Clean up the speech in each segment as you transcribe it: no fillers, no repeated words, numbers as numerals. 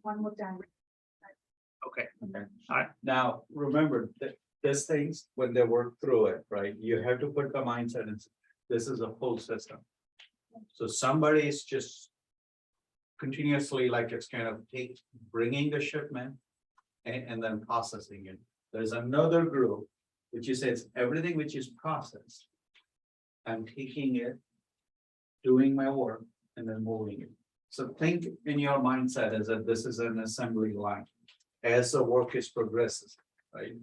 one more time. Okay. Now, remember that these things, when they work through it, right, you have to put the mindset in, this is a full system. So somebody is just continuously like it's kind of bringing the shipment and then processing it. There's another group, which is says everything which is processed. I'm taking it, doing my work, and then moving it. So think in your mindset as that this is an assembly line as the work is progresses, right?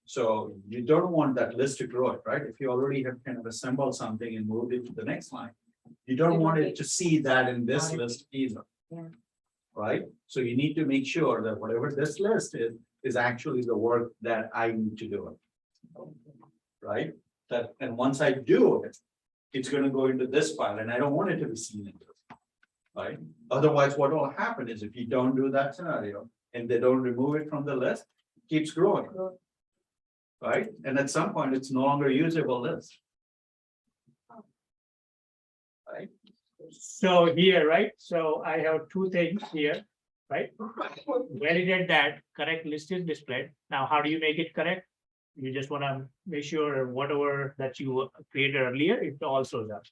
So you don't want that list to grow, right? If you already have kind of assembled something and moved it to the next line, you don't want it to see that in this list either. Yeah. Right? So you need to make sure that whatever this list is actually the work that I need to do it. Right? That, and once I do it, it's going to go into this file and I don't want it to be seen in this. Right? Otherwise, what will happen is if you don't do that scenario and they don't remove it from the list, it keeps growing. Right? And at some point, it's no longer usable list. Right? So here, right, so I have two things here, right? Validate that correct list is displayed. Now, how do you make it correct? You just want to make sure whatever that you created earlier, it all shows up.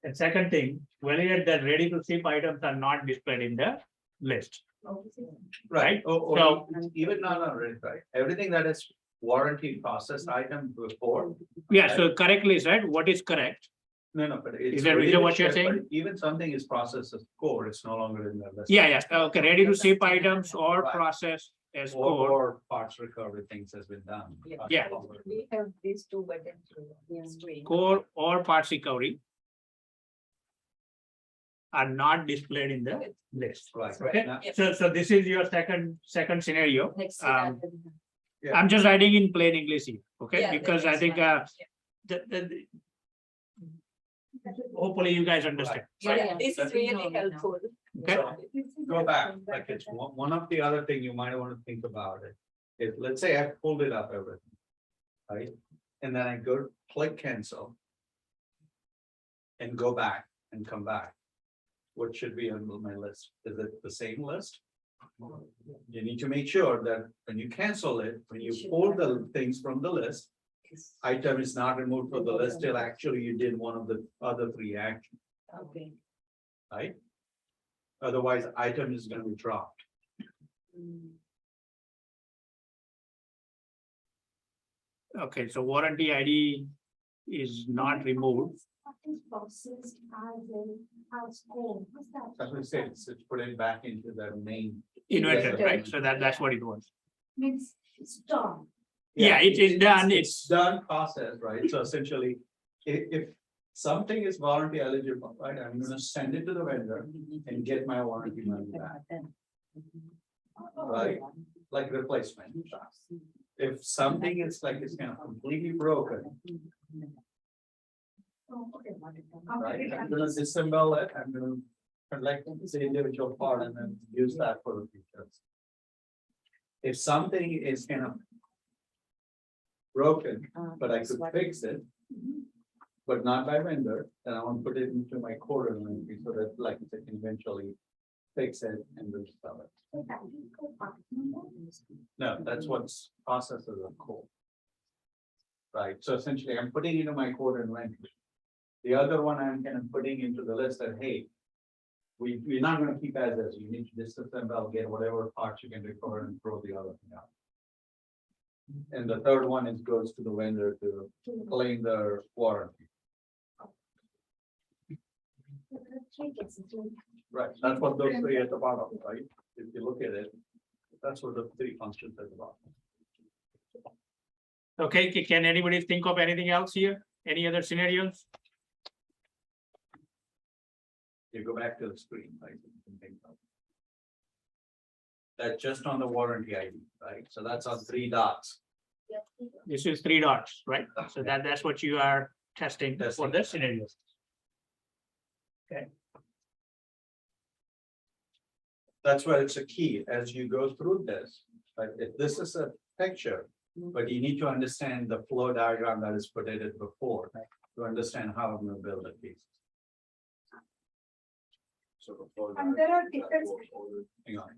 And second thing, validate that ready to ship items are not displayed in the list. Right. Or So- even not right, right? Everything that is warranty process item before. Yeah, so correct list, right? What is correct? No, but it's. Is that ready to what you're ship, but saying? Even something is processed as core, it's no longer in the list. Yeah, okay, ready to ship items or Right. process as Or, code. or parts recovery things has been done. Yeah. We have these two buttons on screen. Core or parts recovery are not displayed in the list. Right. Okay, Now- so this is your second scenario. Next. Yeah. I'm just writing in plain English here, okay, Yeah, because I that's think fine. hopefully you guys understand. Yeah, this is really helpful. Okay, So, Go back, like it's one of the other thing you might want to think about it. Is let's say I pulled it up everything. Right? And then I go click cancel. And go back and come back. What should be on my list? Is it the same list? You need to make sure that when you cancel it, when you pull the things from the list, item is not removed from the list till actually you did one of the other three actions, Okay. right? Otherwise, item is going to be dropped. okay, so warranty ID is not removed. As we said, it's put it back into the main. Inventory, right? So that's what it was. Means it's done. Yeah, it's done, It's done process, right? So essentially, if something is warranty eligible, right, I'm gonna send it to the vendor and get my warranty money back, right? Like replacement. If something is like it's kind of completely broken, right, I'm gonna disassemble it, I'm gonna collect the individual part and then use that for the features. If something is kind of broken, but I could fix it, but not by vendor, then I want to put it into my core inventory so that like I can eventually fix it and resell it. No, that's what's processes are core. Right, so essentially I'm putting into my core inventory. The other one I'm kind of putting into the list that, hey, we're not gonna keep as is, you need to disassemble, get whatever parts you can recover and throw the other thing out. And the third one is goes to the vendor to claim their warranty. Right, that's what those three at the bottom, right? If you look at it, that's what the three functions at the bottom. Okay, can anybody think of anything else here? Any other scenarios? You go back to the screen, right? You can think of. That's just on the warranty ID, right? So that's on 3 dots. This is 3 dots, right? So that's what you are testing for Testing. this scenario. That's why it's a key as you go through this. Like if this is a picture, but you need to understand the flow diagram that is put in it before to understand how I'm going to build a piece. So the flow And there are diagram- different. Hang on.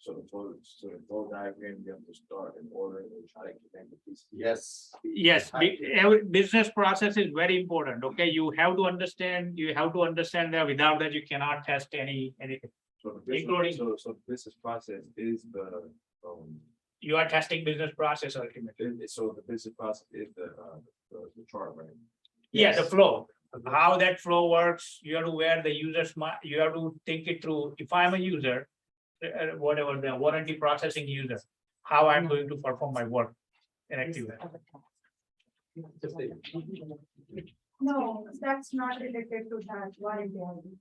So the flow diagram, you have to start in order and try to connect the pieces. Yes. Yes, every business process is very important, okay? You have to understand that without that you cannot test anything. So the business, Including- so the business process is the, You are testing business process ultimately. so the business process is the chart, right? Yeah, the flow, how that flow works, you have to wear the user's you have to think it through. If I'm a user, whatever the warranty processing user, how I'm going to perform my work effectively. No, that's not related to that warranty.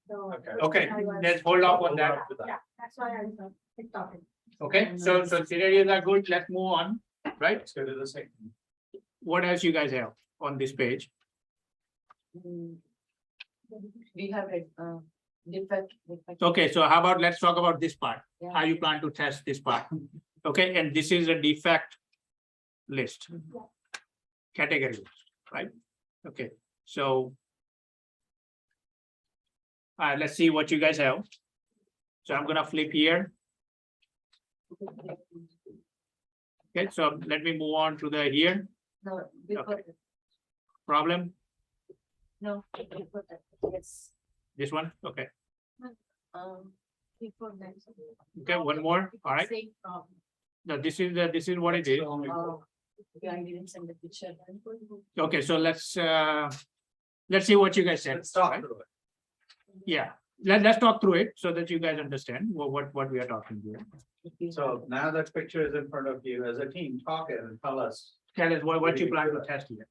So. Okay, I was- let's hold off on that. Yeah, that's why I was picked up it. Okay, so scenarios are good. Let's move on, right? Let's go to the second. What else you guys have on this page? We have a defect. Okay, so how about, let's talk about this part, Yeah. how you plan to test this part. Okay, and this is a defect list. Category list, right? Okay, so. Let's see what you guys have. So I'm gonna flip here. Okay, so let me move on to the here, No, before, that. problem, No, before that, yes. this one, okay, Before that. okay, one more, all right. Same problem. Now, this is what it is. Yeah, I didn't send the picture. Okay, so let's see what you guys said. Let's talk right? through it. Yeah, let's talk through it so that you guys understand what we are talking here. So now that picture is in front of you, as a team, talk it and tell us. Tell us what you plan to test here.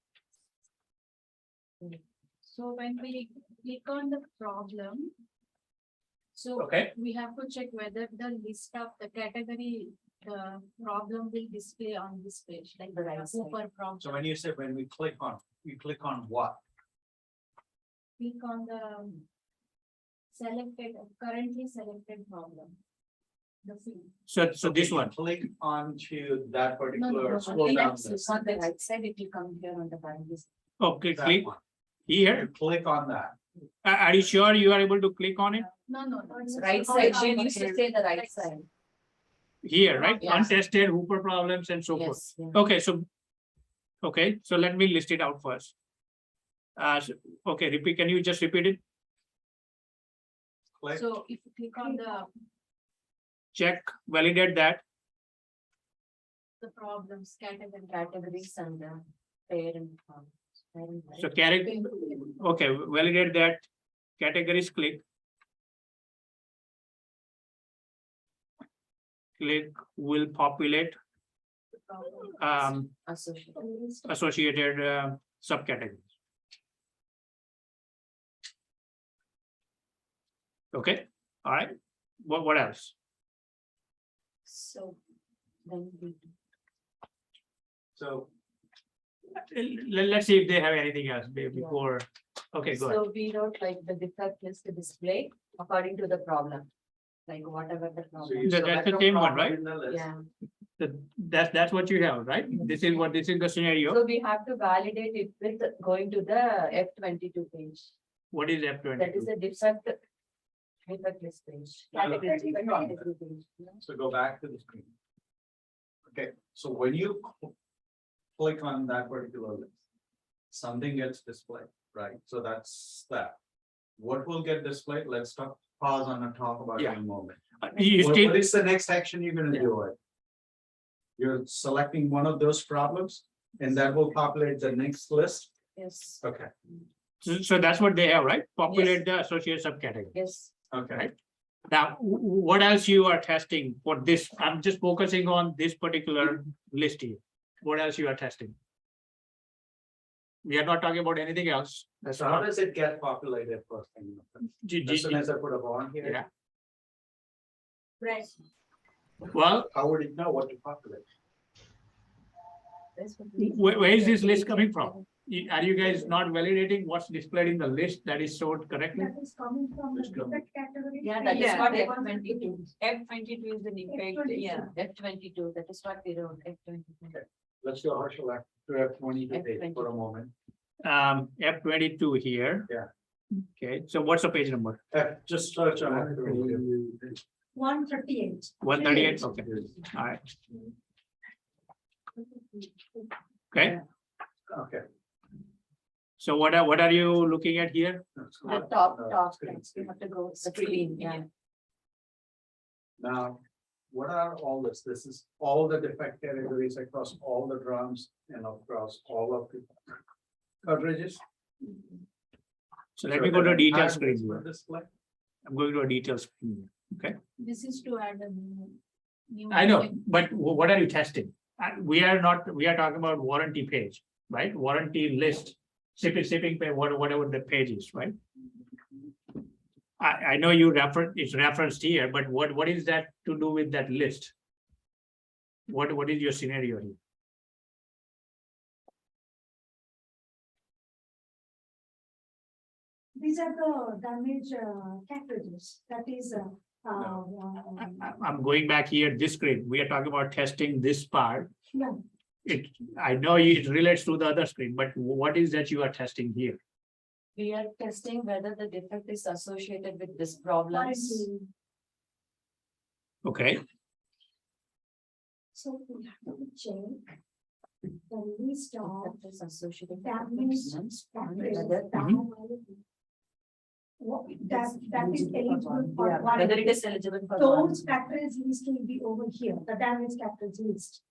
So when we click on the problem. So Okay, we have to check whether the list of the category, the problem will display on this page, like The right the side. super So problem. when you say, when we click on, you click on what? Click on the selected, currently selected problem. The field. so this one, Click onto that No, particular. no, scroll down list. It's on the right side, it will come here on the right list. okay, That click one. here. You click on that. Are you sure you are able to click on it? No. It's right side, she needs to say the right side. Here, right? Yeah. Untested Hooper problems and so forth. Yes, yeah. Okay, so let me list it out first. Okay, repeat, can you just repeat it? Click. So if you click on Check, validate that. the problems category. Categories and the parent. Parent, right? So carry, okay, validate that. Categories, click. Click will populate the problem. Associated. associated subcategories. Okay, all right. What else? So then we. So Let's see if they have anything else before. Okay, go ahead. So we wrote like the defect list to display according to the problem. Like whatever the so problem. you That's select the a same one, problem right? in the list. Yeah, That's what you have, right? This is the scenario. so we have to validate it with going to the F22 page. What is That F22? is a defect. Defect list page. Category page. So go back to the screen. Okay, so when you click on that particular list, something gets displayed, right? So that's that. What will get displayed? Let's pause on and talk about it in a moment. You What still, is the next action you're gonna do it? You're selecting one of those problems and that will populate the next list. Yes, Okay, so that's what they have, right? Populate the associate subcategory. yes. okay. Now, what else you are testing for this? I'm just focusing on this particular list here. What else you are testing? We are not talking about anything else. That's So how all. does it get populated first thing? As soon as I put a bond here, Yeah, Right. well, how would it know what to populate? That's what we- where is this list coming from? Are you guys not validating what's displayed in the list that is stored correctly? That is coming from the Let's go. defect category. Yeah, that is Yeah. what F22. F22 is the defect, yeah. F22, that is what we wrote, F22. Let's go Harshal to F20 for a moment. F22 here. Yeah. Okay, so what's the page number? Just search on F20. 138. 138, okay, all right. Okay, Okay. so what are you looking at here? The top, No, screen, you screen. have to go screen, yeah. Now, what are all this? This is all the defect categories across all the drums and across all of the cartridges. So let me go to a detail Entire screen. display here. display. I'm going to a detail screen. Okay, This is to add a new. I know, but what are you testing? We are talking about warranty page, right? Warranty list, shipping pay, whatever the page is, right? I know it's referenced here, but what is that to do with that list? What is your scenario here? These are the damaged cartridges, that is. I'm going back here, this screen. We are talking about testing this part. Yeah. I know it relates to the other screen, but what is that you are testing here? We are testing whether the defect is associated with this problems. Okay, So we have to check the list of Defect is associated with damaged problems. cartridges. Whether- That is eligible for Yeah, warranty. whether it is eligible for Those warranty. cartridge list will be over here, the damaged cartridge list.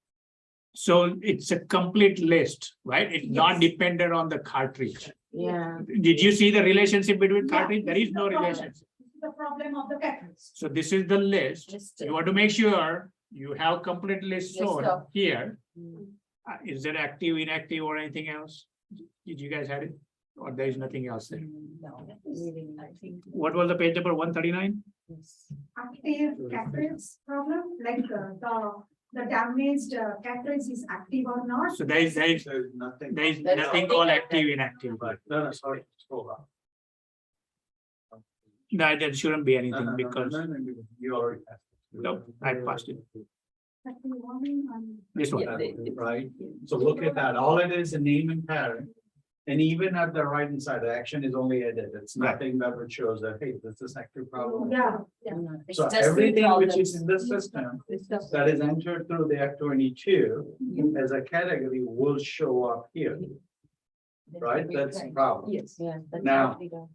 so it's a complete list, right? It's not Yes. dependent on the cartridge. Yeah, Did you see the relationship between Yeah, cartridge? There this is is no the problem. relationship. This is the problem of the cartridge. So this is the list. listed. You want to make sure you have complete list List shown of- here. Mm. Is there active, inactive or anything else? Did you guys have it? Or there is nothing else there? No, leaving, I think. What was the page number 139? Yes. Active cartridge problem, like the damaged cartridge is active or not. So there is There's nothing. nothing nothing called like active, that. inactive. But, no, sorry, scroll up. No, there shouldn't be No, anything no, no, because, no, you already passed it. no, I passed it. Active warning on- This one. Yeah, Right, so look at that, all it is a name and pattern. And even at the right hand side, the action is only edited, it's Right. nothing that would shows that, hey, this is active problem. Yeah, No, it's So just the everything which is problems. in the system It's the- that is entered through the F-22 as a category will show up here, right? That's the problem. Yes, yeah. that's Now- what we got.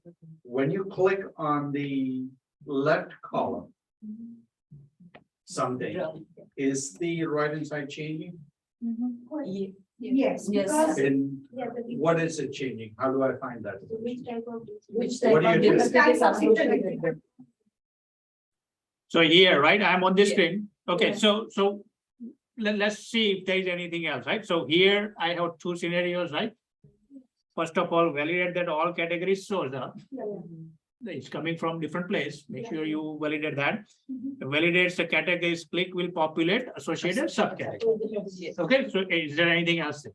When you click on the left column, something, is the right hand side changing? Ye- yes, Yes. because. And Yeah, the- what is it changing? How do I find that? Which type of. Which What type do of you do? defect is associated with? So here, right, I'm on this Yeah. screen. Okay, Yeah. so let's see if there is anything else, right? So here I have two scenarios, right? First of all, validate that all categories shows up. Yeah, yeah. It's coming from different place. Make sure you validate that. Mhm. Validates the categories, click will populate associated subcategory. Yes. Okay, so is there anything else?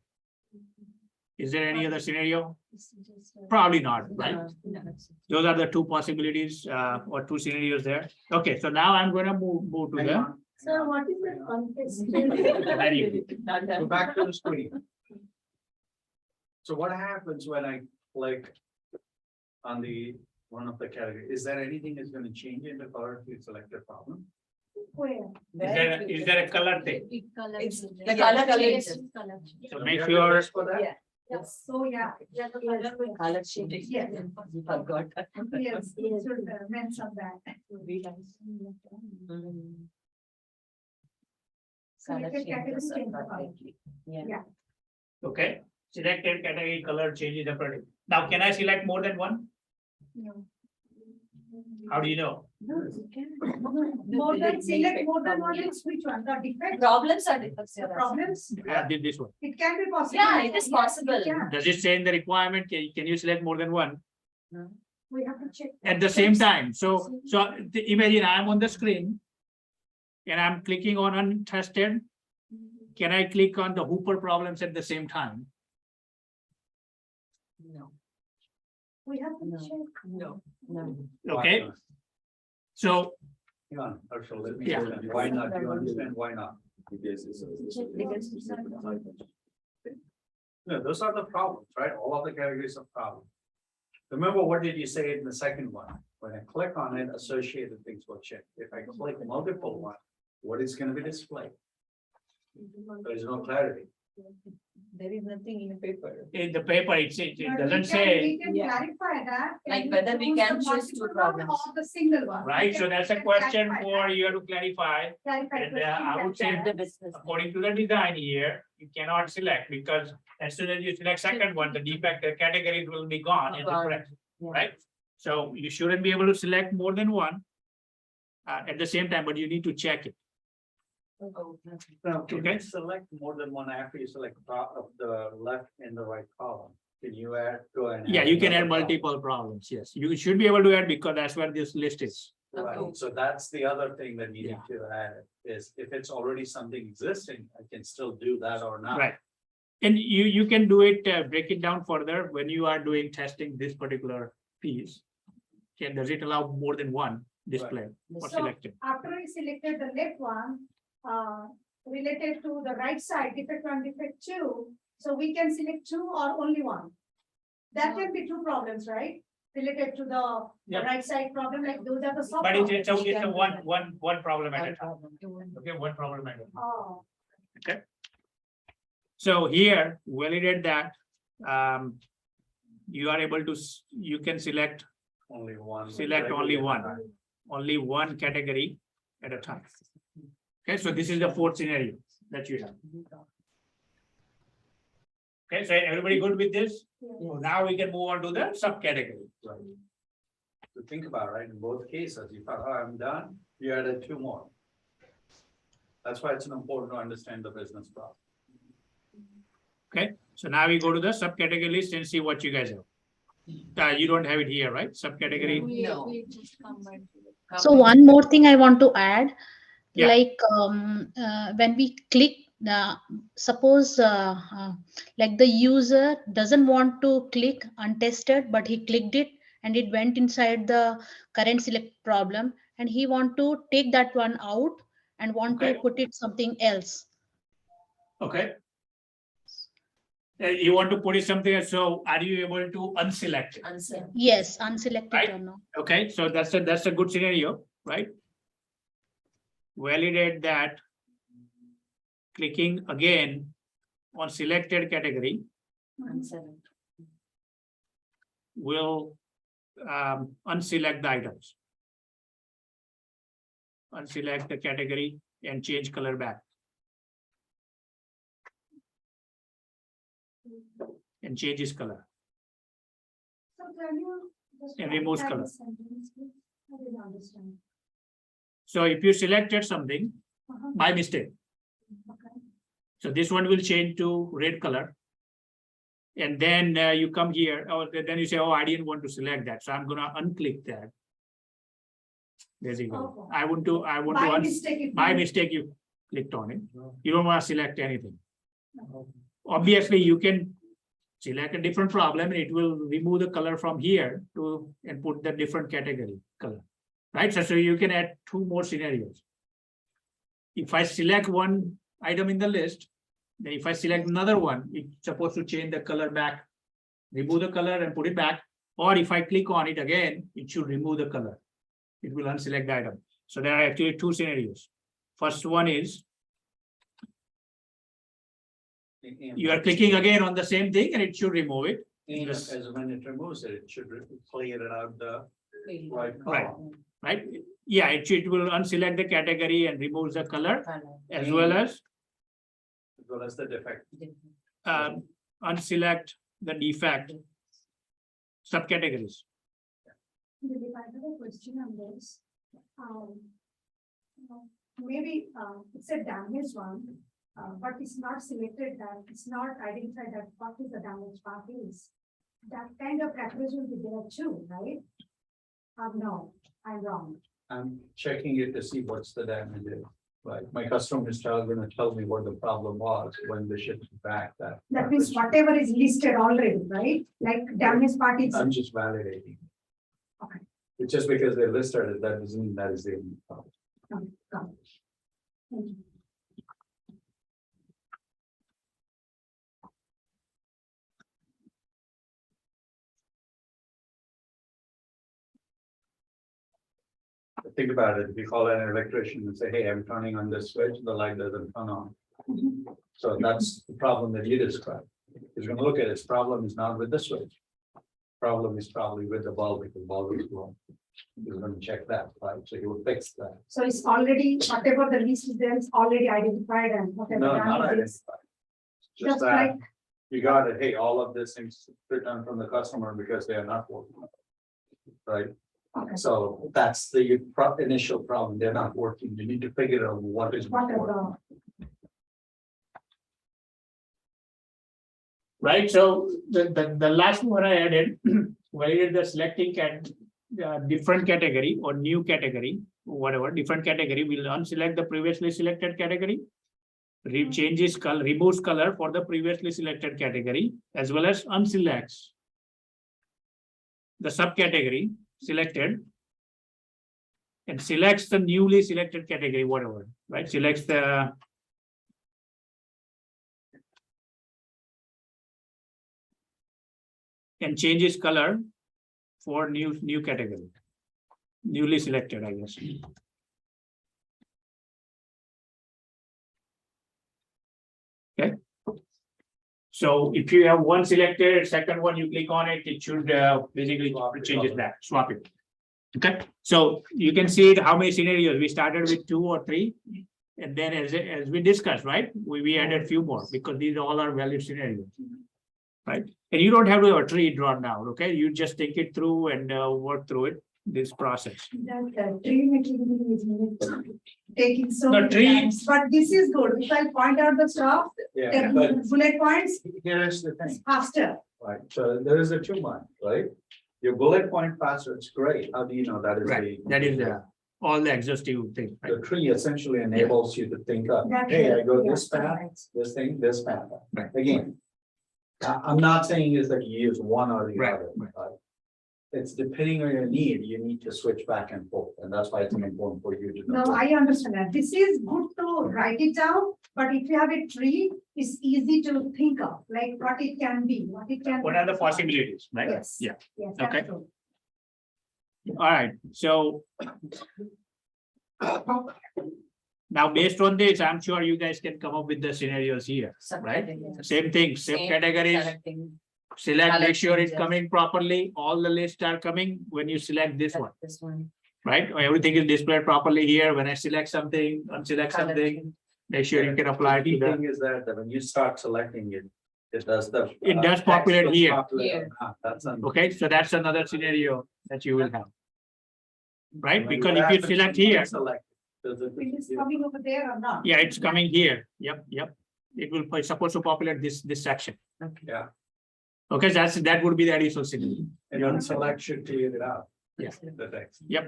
Is there any other scenario? It's just, Probably not, right? no. Those are the two possibilities, or two scenarios there. Okay, so now I'm gonna move to Hang the. on, So what is the context? Very good. Not Go done. back to the screen. So what happens when I click on the one of the category? Is there anything is gonna change in the color if you select a problem? Where? Is there a color thing? It color. It's changes. the color Yes, changes. color. So Do make you have to sure, press for that? Yeah. Yes, so yeah. Yeah, the color will- Color change. Yes. You forgot. Yes, it should mention that. Mm. So you Color can changes category change the color. appropriately. Yeah. Yeah. okay, selected category color changes separately. Now, can I select more than one? No. How do you know? More than select more than one, it's which one, the defect, Problems are defects. the problems, I did this one. it can be possible. Yeah, it is Yes, possible. yeah. Does it say in the requirement, can you select more than one We have to check. at the same time? So imagine I'm on the screen. And I'm clicking on untested. Can I click on the Hooper problems at the same time? No, We have to No. check. no, no. Okay, Why not? so Hang on, Arshil, let me Yeah. tell you, why not? You understand why not? Because it's a- Because- different type of- No, those are the problems, right? All of the categories of problems. Remember, what did you say in the second one? When I click on it, associated things will change. If I click multiple one, what is gonna be displayed? There is no clarity. There is nothing in the paper. In the paper, it But doesn't we say, can Yeah. clarify that. Like Can whether we choose can the choose two multiple one problems. Or the single one. right? We So that's a can question clarify for that. you to clarify. Clarify And question I would like say that. The business. According to the design here, you cannot select because as soon as you select second one, the defect categories will be gone in the Gone. correct, Yeah. right? So you shouldn't be able to select more than one. At the same time, but you need to check it. Oh, okay. Now, can Okay. you select more than one after you select top of the left and the right column? Can you add, go and? Yeah, you can add another column? multiple problems. Yes, you should be able to add because that's where this list is. Right, Okay. so that's the other thing that you need Yeah. to add, is if it's already something existing, I can still do that or not. Right. And you can do it, break it down further when you are doing testing this particular piece. Does it allow more than one display or So- selected? After we selected the left one, related to the right side, defect one, defect two, so we can select two or only one. That can be two problems, right? Related to the Yeah. right side problem, like those are the. sub But it's problems. a one problem at a One time. problem. Okay, one problem at a time. Oh, So here, validate that. You are able to, you can select Only one. Select only one. only one category at a time. Okay, so this is the fourth scenario that you have. Okay, so everybody good with this? yeah. Now we can move on to the subcategory. Right. So think about, right, in both cases, you thought, oh, I'm done, you added two more. That's why it's important to understand the business process. Okay, so now we go to the subcategory list and see what you guys have. You don't have it here, right? Subcategory, No. We just combine. So one more thing I want to add, Yeah. like when we click, suppose like the user doesn't want to click untested, but he clicked it and it went inside the current select problem, and he want to take that one out and want Okay. to put it something else. okay. You want to put it something, else, so are you able to unselect it? Answer. Yes, unselected Right. or no. Okay, so that's a good scenario, right? Validate that. Clicking again on selected category Answer. will unselect the items. Unselect the category and change color back. And change its color. So can you just And removes clarify color. the sentence, please? I didn't understand. So if you selected something Uh-huh, by mistake, okay. so this one will change to red color. And then you come here, or then you say, oh, I didn't want to select that, so I'm gonna unclick that. There you go. Okay. I want to By mistake. if by you- mistake you clicked on it. You don't want to select anything. Obviously, you can select a different problem and it will remove the color from here to and put the different category color. Right, so you can add two more scenarios. If I select one item in the list, then if I select another one, it's supposed to change the color back. Remove the color and put it back, or if I click on it again, it should remove the color. It will unselect the item. So there are actually two scenarios. First one is you are clicking again on the same thing and it should remove it. And Yes. as when it removes it, it should clear it out the right Right. column. Right? Yeah, it will unselect the category and removes the color as well as As well as the defect. unselect the defect subcategories. Maybe I have a question on this. Maybe it's a damaged one, but it's not selected that, it's not identified that what is the damaged part is. That kind of categories will be there too, right? No, I'm wrong. I'm checking it to see what's the damage is. Like my customer is gonna tell me what the problem was when they ship it back that. That means whatever is listed already, right? Like damaged part is. I'm just validating. Okay. It's just because they listed it, that doesn't mean that is the problem. Got it. Thank you. think about it, if you call an electrician and say, hey, I'm turning on this switch, the light doesn't turn on. So that's the problem that you described. He's gonna look at his problem is not with the switch. Problem is probably with the bulb because the bulb is blown. He's gonna check that, right? So he will fix that. So it's already, whatever the least is there, is already identified and whatever. No, not damage is. identified. Just Just that like, you got it, hey, all of this things returned from the customer because they are not working. Right? okay, So that's the initial problem. They're not working. You need to figure out what is. not working. whatever, Right, so the last one I added, validate the selecting different category or new category, whatever, different category, will unselect the previously selected category. Changes color, removes color for the previously selected category, as well as unselects the subcategory selected and selects the newly selected category, whatever, right? Selects the and changes color for new category, newly selected, I guess. Okay. So if you have one selected, second one, you click on it, it should basically changes that, swap it. Okay, so you can see it, how many scenarios we started with 2 or 3. And then as we discussed, right, we added few more because these all are valid scenarios. Right, and you don't have to have a tree drawn down, okay, you just take it through and work through it, this process. that tree making is taking so The many tree- times, but this is good. If I point out the stuff, Yeah, but bullet points, here is the thing, faster. right? So there is a 2 month, right? Your bullet point faster, it's great. How do you know that is Right, the? that is all the exhaustive thing, right? The tree essentially enables you to think of, That hey, I go yeah, this path, right. this thing, this path. Right. Again. I'm not saying is that you use one or the Right, other. right. But it's depending on your need, you need to switch back and forth, and that's why it's important for you to know. No, I understand that. This is good to write it down, but if you have a tree, it's easy to think of, like what it can be, what it can. What are the possibilities, right? Yes. Yeah, Yes, Okay. that's true. all right, so. Now, based on this, I'm sure you guys can come up with the scenarios here, right? Subcategories. Same thing, same Same categories, selecting select, make sure it's Color changes. coming properly, all the lists are coming when you select this one, This one. right? Everything is displayed properly here, when I select something, unselect color something, change. make sure you can apply The it key to the. thing is that when you start selecting it, it does the. It does text populate will here. populate Here. on that. That's. Okay, so that's another scenario that you will have. Right, When because what if you happens select when you here, select, does it- It is coming over there or not? yeah, it's coming here, yep. It will, it's supposed to populate this section. Okay. Yeah, Okay, that would be the additional scenario. and unselect should clear it out. Yeah. The text. Yep.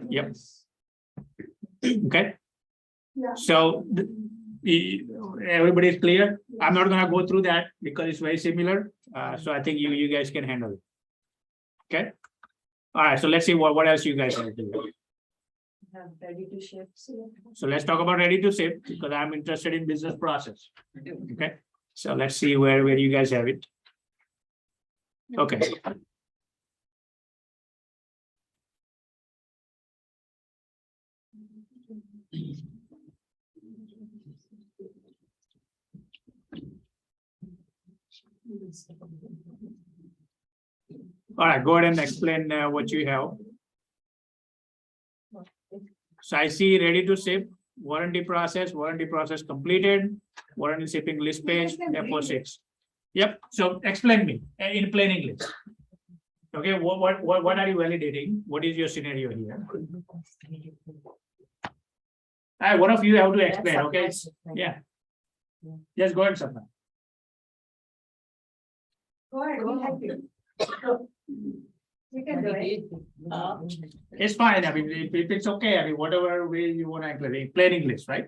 Okay, Yeah. so everybody is clear. I'm not gonna go through that because it's very similar. So I think you guys can handle it. Okay. All right, so let's see what else you guys want to do. Have ready to ship. So let's talk about ready to ship because I'm interested in business process. Okay, so let's see where you guys have it. Okay. All right, go ahead and explain what you have. So I see ready to ship, warranty process completed, warranty shipping list page, FO6. Yep, so explain me in plain English. Okay, what are you validating? What is your scenario here? One of you have to explain, okay? Yeah. Just go ahead, Sapna. Go ahead, we'll help you. You can do it. It's fine, I mean, if it's okay, I mean, whatever way you want to explain, plain English, right?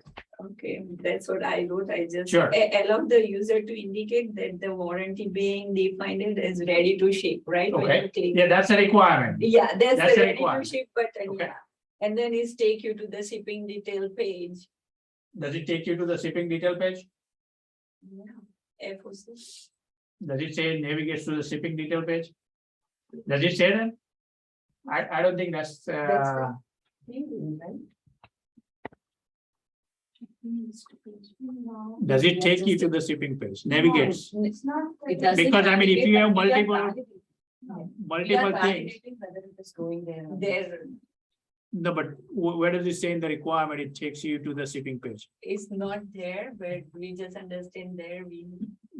Okay, that's what I wrote. I just Sure. allow the user to indicate that the warranty being defined it as ready to ship, right? When Okay. you click- Yeah, that's a requirement. Yeah, that's That's the a ready to requirement. ship button, Okay. yeah. And then it's take you to the shipping detail page. Does it take you to the shipping detail page? Yeah. FOC. Does it say navigates to the shipping detail page? Does it say that? I don't think that's, No, Does it take you to the shipping page? Navigates. it's not. It doesn't. Because I mean, if you have validate, we are multiple- validating. We are Multiple things. validating whether it is going there. or not. No, but where does it say in the requirement? It takes you to the shipping page. It's not there, but we just understand there, we.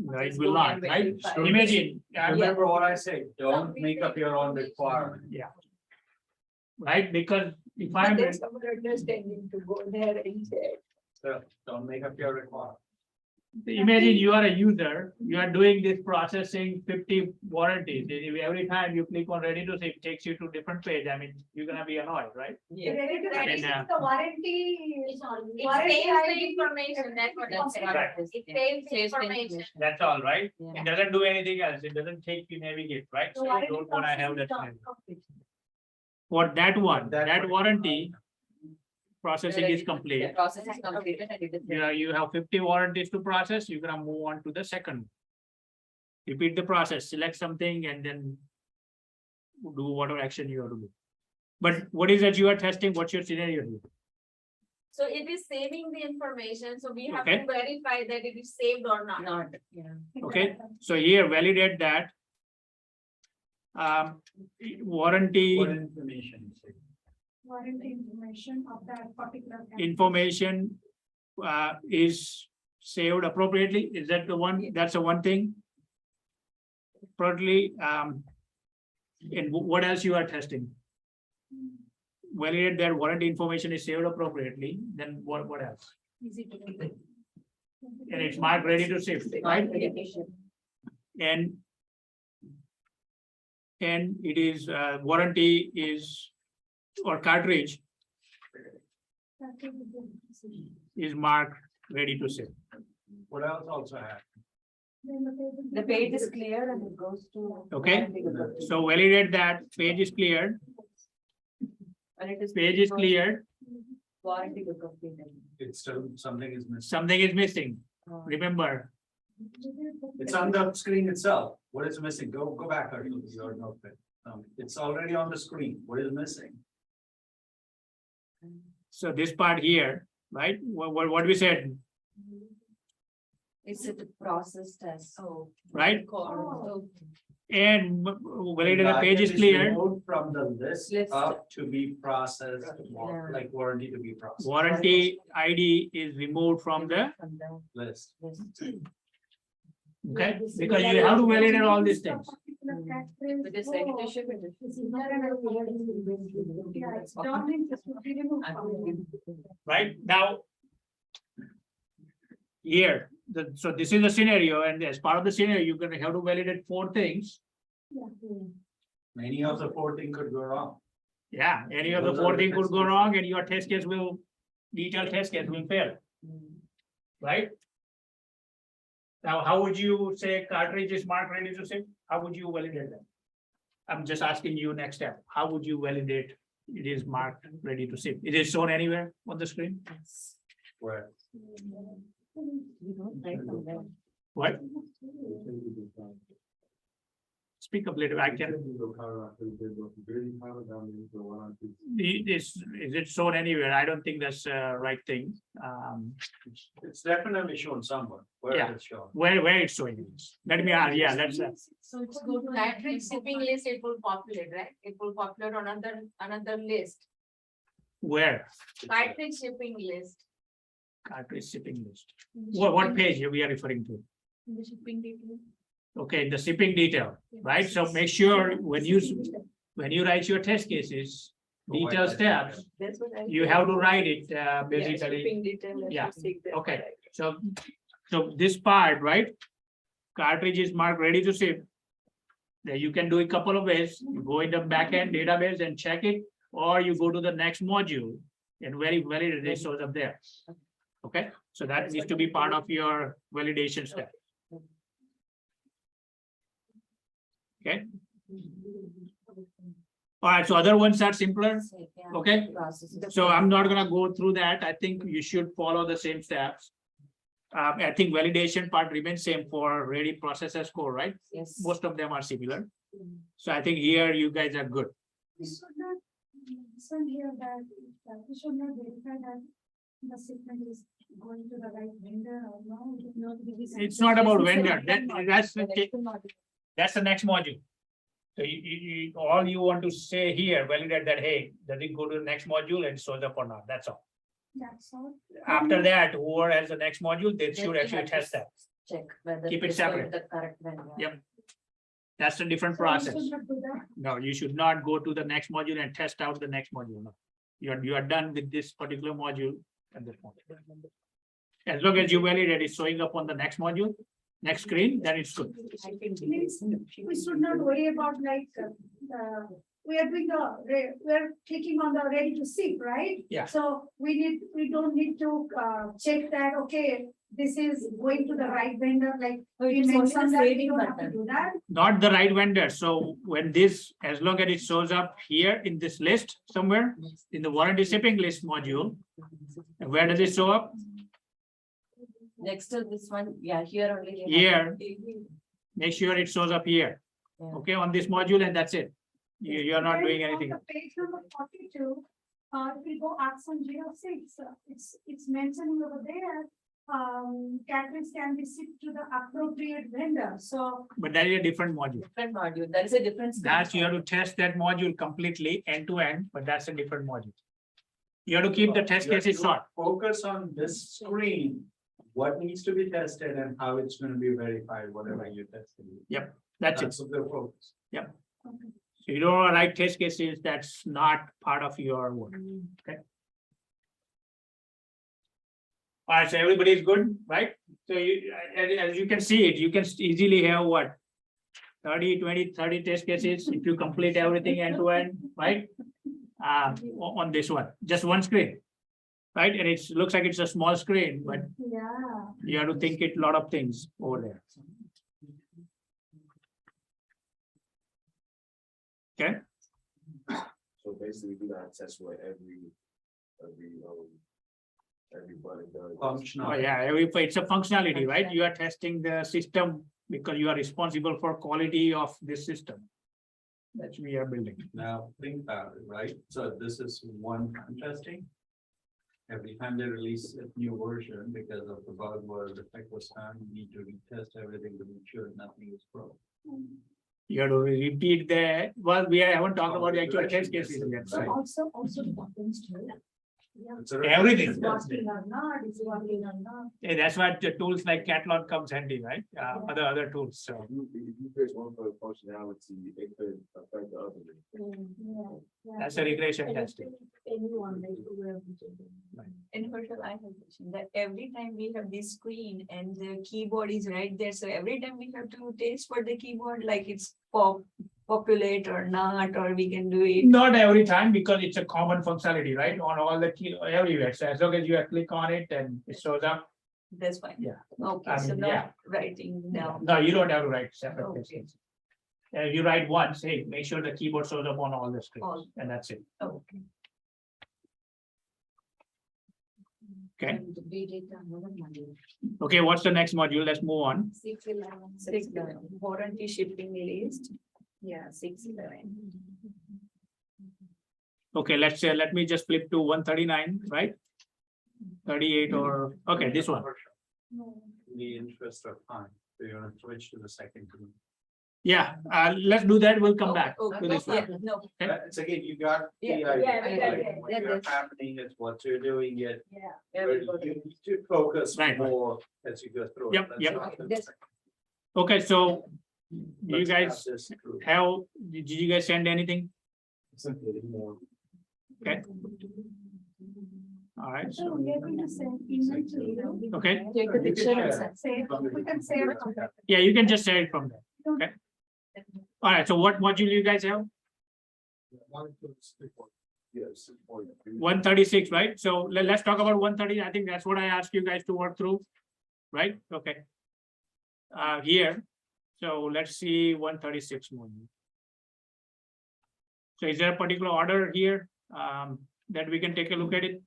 No, it just will go not, and right? verify. Imagine, Remember what I say, don't make up your own requirement. right? Because if But I'm, there's our understanding to go there and check. So don't make up your requirement. imagine you are a user, you are doing this processing 50 warranties. If every time you click on ready to save, it takes you to different page. I mean, you're gonna be annoyed, right? Yeah. Ready to I mean, receive the warranty. It's all. It It saves saves the the information, that's what I'm saying. Right. It saves the information. That's all, right? Yeah. It doesn't do anything else. It doesn't take you navigate, right? So you don't wanna have that. For that one, that warranty processing is complete. The process is completed and it is. You have 50 warranties to process, you're gonna move on to the second. Repeat the process, select something and then do whatever action you have to do. But what is that you are testing? What's your scenario here? So it is saving the information, so we have Okay. to verify that it is saved or not. Not, yeah. Okay, so here validate that. Warranty What information? you say? Warranty information of that particular. information is saved appropriately. Is that the one? That's the one thing. Appropriately, and what else you are testing? Validate that warranty information is saved appropriately, then what else? Easy to do. And it's marked ready to ship, right? And it is warranty is or cartridge is marked ready to ship. What else also happened? The page is clear and it goes to. Okay. So validate that page is cleared, And it is. page is cleared, Warranty to complete. It's still, something is missing. something is missing. Remember, It's on the screen itself. What is missing? Go back. Arjun, to your notepad. It's already on the screen. What is missing? so this part here, right? What we said, It's a process test. Oh. right? Oh. And validate the page is Item cleared, removed from the list List. up to be processed, Yeah. like warranty to be processed. warranty ID is removed from the From the List. list. okay, because you have to validate all these things. It is ready to ship it. Right now. Here, so this is the scenario, and as part of the scenario, you're gonna have to validate 4 things. Many of the 14 could go wrong. Yeah, any of the Those are 4 the things could test go cases. wrong and your test case will, detailed test case will fail, right? Now, how would you say cartridge is marked ready to ship? How would you validate that? I'm just asking you next step. How would you validate it is marked ready to ship? Is it shown anywhere on the screen? Where? You don't write from there. What? Speak up later. I can. Is it shown anywhere? I don't think that's the right thing. It's definitely shown somewhere. Where Yeah. it's shown. Where it's showing it. Let me, yeah, that's, So it's go to cartridge shipping list, it will populate, right? It will populate on another list, where? cartridge shipping list. Cartridge shipping list. In the What shipping- page we are referring to? in the shipping detail. Okay, the shipping detail, right? So make sure when you write your test cases, detail steps, That's what I. you have to write it, Yeah, basically. shipping detail, I Yeah, should take that. okay. So this part, right? Cartridge is marked ready to ship. Then you can do it couple of ways. You go in the backend database and check it, or you go to the next module and validate it shows up there. Okay, so that needs to be part of your validation step. Okay. All right, so other ones are simpler. Okay. Process. So I'm not gonna go through that. I think you should follow the same steps. I think validation part remains same for ready processor score, right? Yes. Most of them are similar. So I think here you guys are good. This one here that we should not verify that the shipment is going to the right vendor or no. It's not about vendor, that's the, Next module. that's the next module. So all you want to say here, validate that, hey, does it go to the next module and shows up or not, that's all. That's all. After that, whoever has the next module, they Then should we actually have to test that. Check whether. Keep it it's going separate. to the correct vendor. Yep. That's a different So we process. should not do that. No, you should not go to the next module and test out the next module. No. You are done with this particular module at this point. As long as you validate it's showing up on the next module, next screen, then it's good. Means we should not worry about like, we are doing we are clicking on the ready to ship, right? Yeah. So we don't need to check that, okay, this is going to the right vendor, like. So it we is only the mentioned that we saving don't have to button. do that. Not the right vendor. So when this, as long as it shows up here in this list somewhere, in the warranty shipping list module, where does it show up? Next to this one, yeah, here only. they Here. have- Make sure it shows up here. Yeah. Okay, on this module, and that's it. You are not Then doing on anything. the Page number 42, if we go action 06, it's mentioning over there. Catalyst can be shipped to the appropriate vendor, so. But that is a different module. Different module, there is a difference. That's, you have to test that module completely end to end, but that's a different module. You have to keep the test cases short. Focus on this screen, what needs to be tested and how it's gonna be verified, whatever you're testing. That's it. That's the focus. So you don't want to write test cases, that's not part of your work. Okay. All right, so everybody is good, right? So you, as you can see it, you can easily have what? 30, 20, 30 test cases if you complete everything end to end, right? On this one, just one screen. Right, and it looks like it's a small screen, but Yeah. you have to think it a lot of things over there. Okay, So basically, we gotta test what everybody does. oh Functional. yeah, it's a functionality, right? You are testing the system because you are responsible for quality of this system. That we are building. Now, think about it, right? So this is one time testing. Every time they release a new version, because of the bug or the defect was found, you need to retest everything to make sure nothing is broken. You have to repeat the, well, we haven't talked about the actual test cases yet. So right? also the buttons too. Yeah. It's a- Everything. It's working or not, it's working or not. Yeah, that's why the tools like Catalog comes handy, right? Other tools, so. If you fix one for the functionality, it could affect the other. Yeah. That's a regression And testing. Anyone like whoever. And Herschel, I have a question that every time we have this screen and the keyboard is right there, so every time we have to taste for the keyboard, like it's populate or not, or we can do it. Not every time, because it's a common functionality, right? On all the key, everywhere. So as long as you click on it and it shows up. That's fine. Yeah. Okay, I so mean, yeah. not writing down. No, you don't have to write separate test Okay. cases. You write once, hey, make sure the keyboard shows up on all the screens, All. and that's it. Okay. Okay. And to read it on another module. Okay, what's the next module? Let's move on. 611. 611, warranty shipping list. Yeah, 611. Okay, let's say, let me just flip to 139, right? 38 or, okay, this one. In the interest of time, so you're gonna switch to the second. group. Yeah, let's do that. We'll come back Okay, to this yeah, one. no, It's again, you got. the Yeah, idea, yeah, we got like, it. what Yeah, you're that's- happening is what you're doing it. yeah. Where Everybody. you need to focus Right. more as you go through. it. Yep, That's yep. not the- That's- Okay, so you let's have guys this group. did you guys send anything? Simply more. Okay. All right, So so, we are going to send email to you. okay, Take the You can picture and share. send. Say, we can say. yeah, you can just share it from there. Okay. All right, so what module you guys have? Yes. 136, right? So let's talk about 130. I think that's what I asked you guys to work through. Right? Okay. Here, so let's see 136 module. So is there a particular order here that we can take a look at it?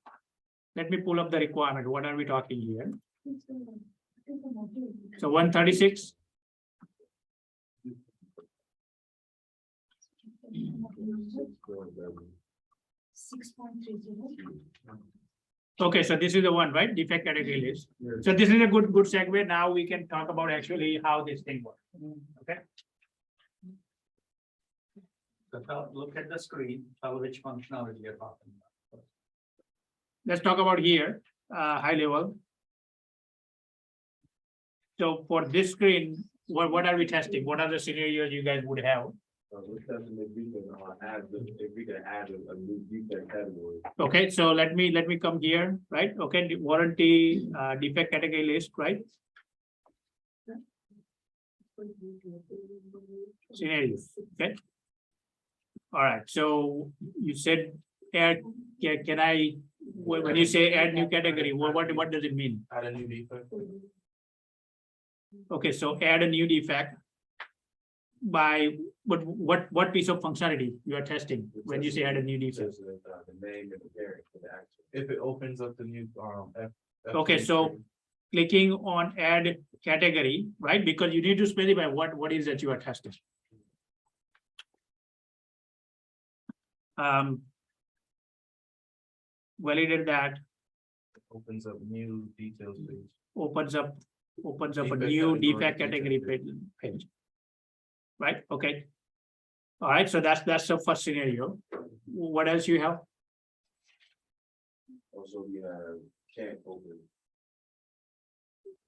Let me pull up the requirement. What are we talking here? So 136. 6.30. Okay, so this is the one, right? Defect category list. So this is a good segue. Now we can talk about actually how this thing works. Okay, So look at the screen, tell which functionality you're talking about. let's talk about here, high level. So for this screen, what are we testing? What are the scenarios you guys would have? We're testing if we can if we can add a new defect category. Okay, so let me come here, right? Okay, the warranty defect category list, right? Scenarios, okay. All right, so you said add, can I, when you say add new category, what does it mean? Add a new defect. Okay, so add a new defect by, what piece of functionality you are testing when you say add a new defect? Just the name and the parent for the action. If it opens up the new, Okay, so clicking on add category, right? Because you need to specify what is that you are testing. Validate that, Opens up new details page. opens up a Defect new category defect page. category page. Right, okay. All right, so that's the first scenario. What else you have? Also, we have can't open.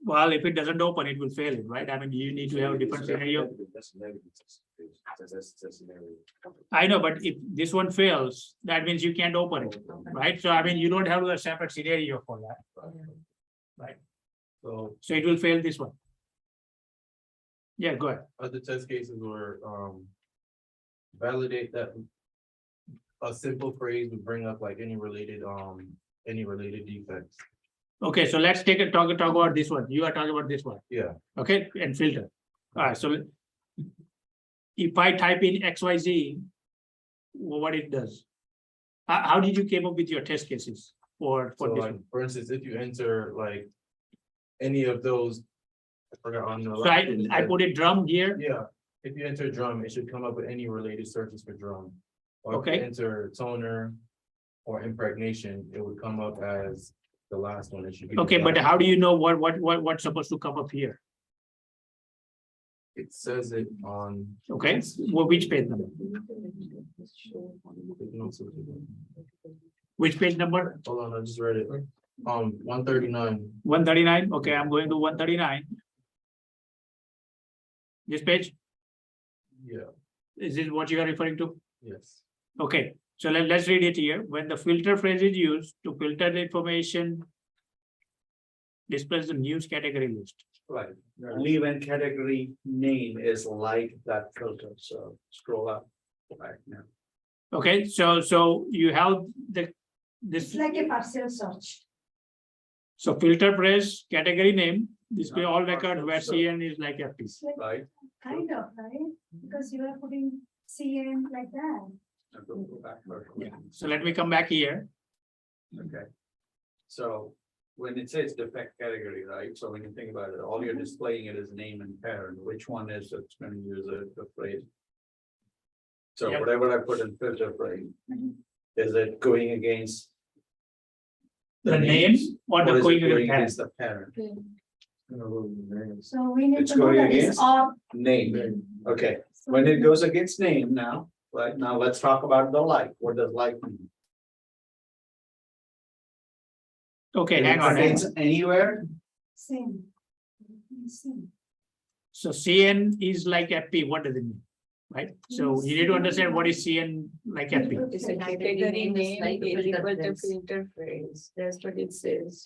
Well, if it doesn't open, it will fail it, right? I mean, you need to have a different scenario. That's negative. That's a scenario. I know, but if this one fails, that means you can't open it, right? So I mean, you don't have a separate scenario for that, right? So So it will fail this one. Yeah, go ahead. other test cases were, validate that a simple phrase would bring up like any related defects. Okay, so let's talk about this one. You are talking about this one, Yeah, okay, and filter. All right, so if I type in XYZ, what it does? How did you came up with your test cases for so this like, one? for instance, if you enter like any of those. I forgot on the. So I put a drum here. Yeah, if you enter drum, it should come up with any related searches for drum. Or if Okay. you enter toner or impregnation, it would come up as the last one. It should be. the Okay, but last how do one. you know what's supposed to come up here? It says it on. Okay, well, which page number? Which page number? Hold on, I just read it. 139. 139. Okay, I'm going to 139. This page, Yeah, is this what you are referring to? yes. Okay, so let's read it here. When the filter phrase is used to filter the information, displays the news category list. Right, only when category name is like that filter, so scroll up. Right now. Okay, so you have It's this, like a partial search. so filter phrase, category name, display all Yeah, records where so- CN is like FP. It's like Right? kind of, right? Because you are putting CN like that. Now go back first. Yeah, so let me come back here. Okay. So when it says defect category, right, so when you think about it, all you're displaying it is name and parent, which one is it's gonna use the phrase? So Yep. whatever I put in filter phrase, Mhm. is it going against? The name or Or the is it going going parent? against the parent? So we need It's to know going that it's against- all. Name, okay, when it goes against name now, right, now let's talk about the like, what does like mean? Okay, If it hang on. contains Anywhere, Same. Same. So CN is like FP, what does it mean? Right, so you need to understand what is CN like FP. It's a Category category name is name like a is filter equal to phrase. filter phrase. That's what it says.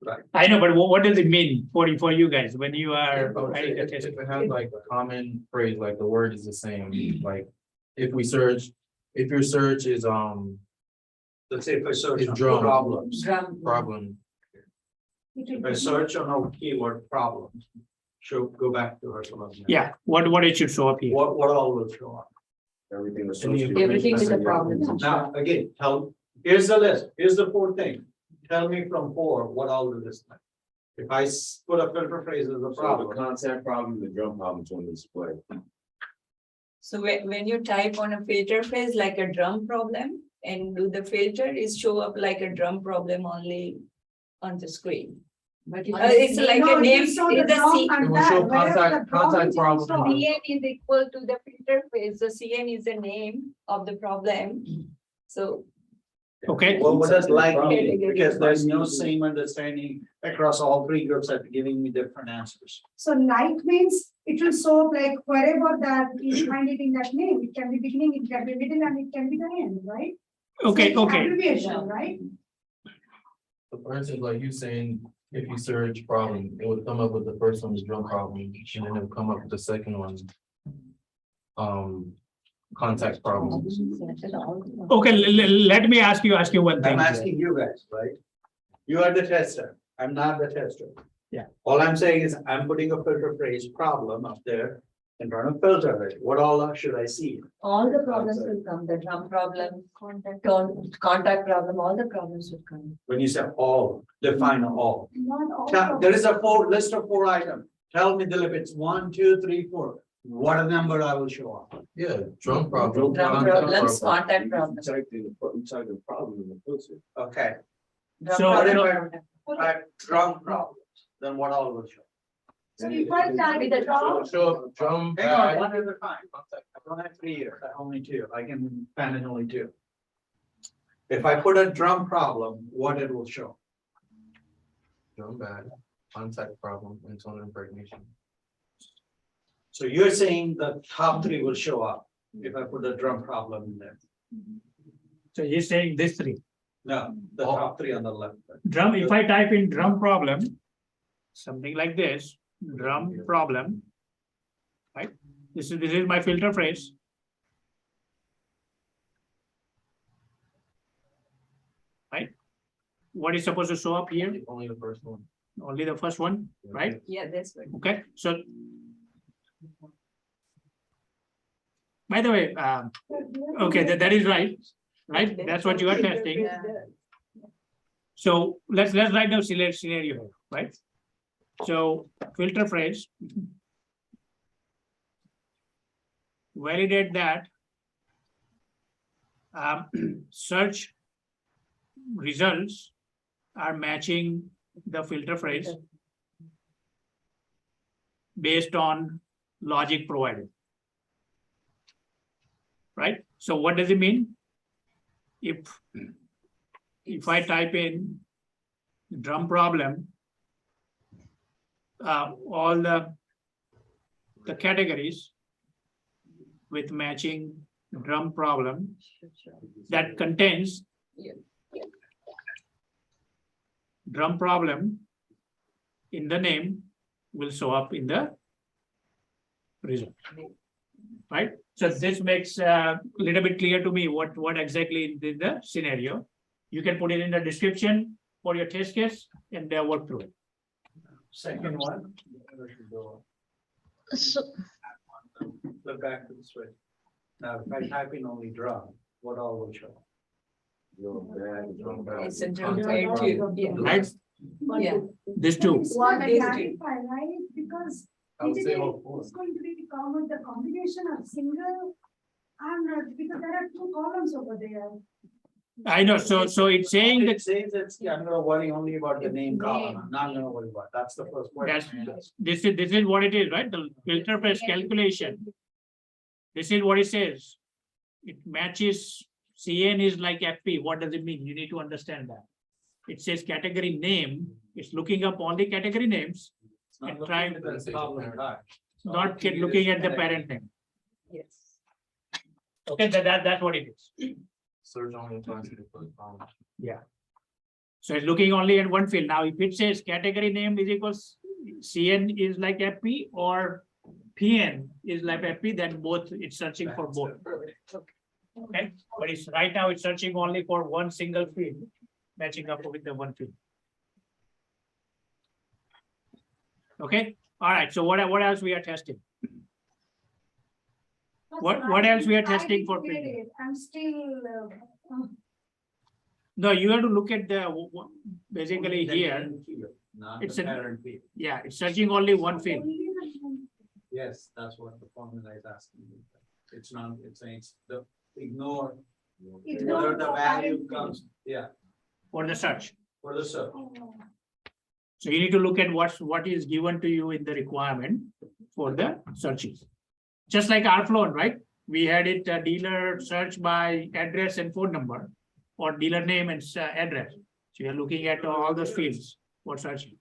right, I know, but what does it mean for you guys when you are I would say writing the If test? if it has like a common phrase, like the word is the same, like if we search, if your search is let's say if I search It's on drum. problems, Drum. problem. if I search on a keyword problems. Go back to her. Yeah, what it should show up here. What all will show up? Everything Everything is a problem. Now, again, here's the list, here's the 4 things. Tell me from 4, what all will this like? If I put a filter phrase as a So the problem, concept problem, the drum problem is on display. So when you type on a filter phrase like a drum problem and do the filter, it show up like a drum problem only on the screen. But if It's like No, a name, you saw it's the a wrong C. It will show whereas contact- the problem contact is problem. installed. CN is equal to the filter phrase, so CN is the name of the problem. So Okay, Well, what does like mean? Category. Because there's no same understanding across all three groups that are giving me different answers. So like means it will show up like wherever that is find it in that name, it can be beginning, it can be middle, and it can be the end, right? It's okay, like an okay. Abbreviation, right? So for instance, like you saying, if you search problem, it would come up with the first one, the drum problem, and then it would come up with the second one. Contact problem. Okay, let me ask you one thing. I'm here. asking you guys, right? You are the tester. I'm not the tester. Yeah. All I'm saying is I'm putting a filter phrase problem up there in front of filter it. What all should I see? All the problems will come, the drum problem, contact problem, all the problems will come. When you say all, define all. Not all. There is a list of 4 items. Tell me, Dilip, it's 1, 2, 3, 4. What number I will show up? Yeah, drum problem. Drum contact problems, problem. contact problem. Inside the problem in the filter. Okay, Drum So- problem. drum problems, then what all will show? So if I type With the drum, Show drum. Hang on, bag, one at a time. I don't have 3 here, I only 2. I can manage only 2. If I put a drum problem, what it will show? Drum bag, contact problem, and tone impregnation. So you're saying the top 3 will show up if I put a drum problem in there? So you're saying this three. No, the top 3 on the left. Drum, if I type in drum problem, something like this, drum problem. Right? This is my filter phrase. Right? What is supposed to show up here? Only the first one. Only the first one, right? yeah, that's what. Okay, so. By the way, okay, that is right, right? That's what you are testing. So let's write down scenario here, right? So filter phrase. Validate that. Search results are matching the filter phrase based on logic provided. Right? So what does it mean? If I type in drum problem, all the categories with matching drum problem that contains drum problem in the name will show up in the result. Right? So this makes a little bit clear to me what exactly is the scenario. You can put it in the description for your test case and work through it. Second one. So, Look back to the switch. Now, if I type in only drum, what all will show? Drum bag, It's a drum contact bag problem. too, yeah. Right? Yeah. This too. It's not These two. clarify, right? Because I would say engineering all 4. is going to be the combination of single and because there are 2 columns over there. I know, so it's saying that It says it's, I'm gonna worry only about the name column, I'm not gonna worry about, that's the first that's, question. this is what it is, right? The filter phrase calculation. This is what it says. It matches CN is like FP. What does it mean? You need to understand that. It says category name. It's looking up all the category names, It's not and looking trying- at the column type. not looking at the parent name. Yes. Okay, that's what it is. Search only applies to the first column. So it's looking only at one field. Now, if it says category name is equals CN is like FP or PN is like FP, then both, it's searching for both. Okay, but it's right now it's searching only for one single field, matching up with the one field. Okay, all right, so what else we are testing? What else we are testing for I didn't get it. I'm still, No, you have to look at the, basically The here, name field, Not It's the a- parent field. yeah, it's searching only one field. only the- Yes, that's what the formula is asking. it's not, it's saying, the, ignore. Ignore Whether the the value parent comes, yeah, For the search. for the search. So you need to look at what is given to you in the requirement for the searches. Just like our flow, right? We had it dealer search by address and phone number, or dealer name and address. So you're looking at all those fields for searching.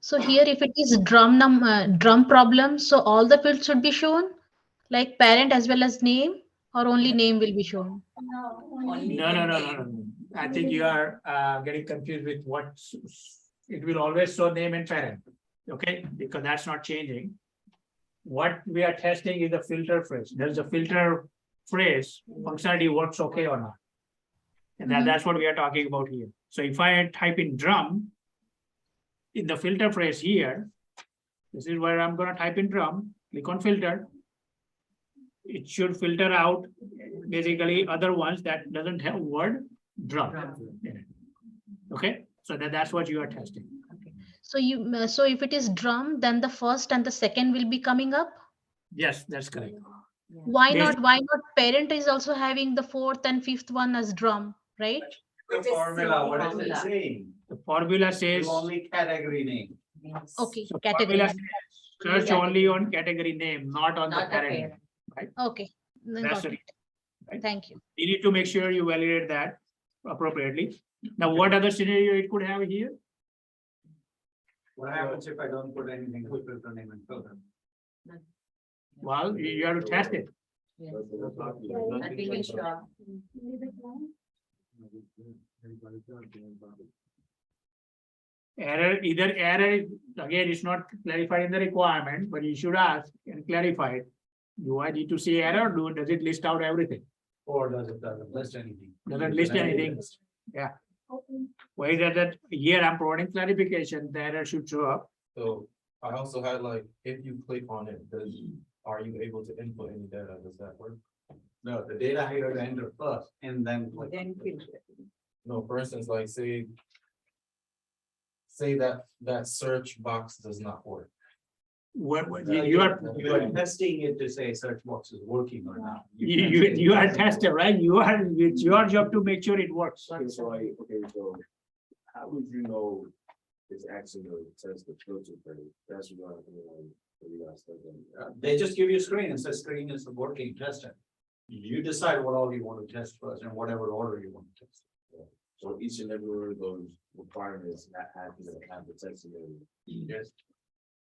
So here, if it is drum problem, so all the fields should be shown, like parent as well as name, or only name will be shown. Only No. I think you are getting confused with what, it will always show name and parent, okay? Because that's not changing. What we are testing is the filter phrase. Does the filter phrase functionality works okay or not? And that's what we are talking about here. So if I type in drum, in the filter phrase here, this is where I'm gonna type in drum, click on filter. It should filter out basically other ones that doesn't have word drum. in it. Okay, so that's what you are testing. So so if it is drum, then the first and the second will be coming up. Yes, that's correct. Why Yes. not? Why not? Parent is also having the fourth and fifth one as drum, right? The It is formula, what is it formula. saying? The formula says, It's only category name. Yes. Okay, so category. formula says search only on category name, not on the Not the parent. parent. Okay, then That's got it. it. Right. Thank you. You need to make sure you validate that appropriately. Now, what other scenario it could have here? What happens if I don't put anything, with filter name and filter? Well, you have to test it. Yes. Nothing will show up. Error, either error, again, it's not clarified in the requirement, but you should ask and clarify it. Do I need to see error? Does it list out everything? Or doesn't list anything? Doesn't list anything. Why is that here I'm providing clarification, the error should show up. So I also had like, if you click on it, are you able to input any data? Does that work? No, the data you have to enter first and then click. Then filter. No, for instance, like say that search box does not work. You are testing it to say search box is working or not. you are tester, right? It's your job to make sure it works. Okay, so how would you know it's actually going to test the filter thing? That's what you guys thinking. They just give you a screen and says screen is working, test it. You decide what all you want to test first and whatever order you want to test. So each and every one of those requirements have the testing. Yes.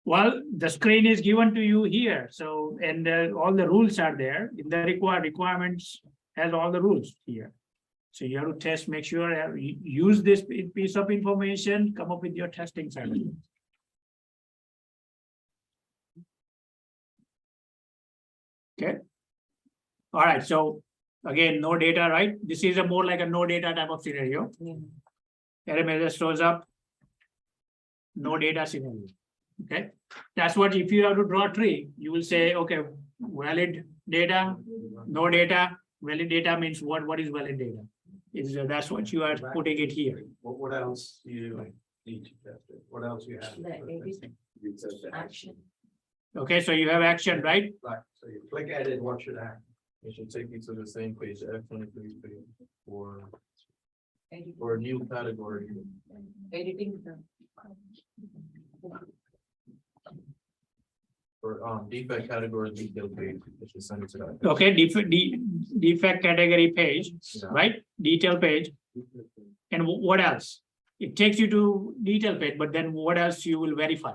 Well, the screen is given to you here, so, and all the rules are there, in the requirements has all the rules here. So you have to test, make sure, use this piece of information, come up with your testing strategy. Okay. All right, so again, no data, right? This is a more like a no data type of scenario. Error message shows up. No data scenario. Okay, that's what, if you have to draw a tree, you will say, okay, valid data, no data. Valid data means what is valid data? That's what you are putting it here. What else you need to test it? What else you have? The edit action. Okay, so you have action, right? Right, so you click edit, what should happen? It should take you to the same page, the F-23 page, for Editing. a new category. Editing the. For defect category detail page, it should send it to that. Okay, defect category page, right? Detail page. And what else? It takes you to detail page, but then what else you will verify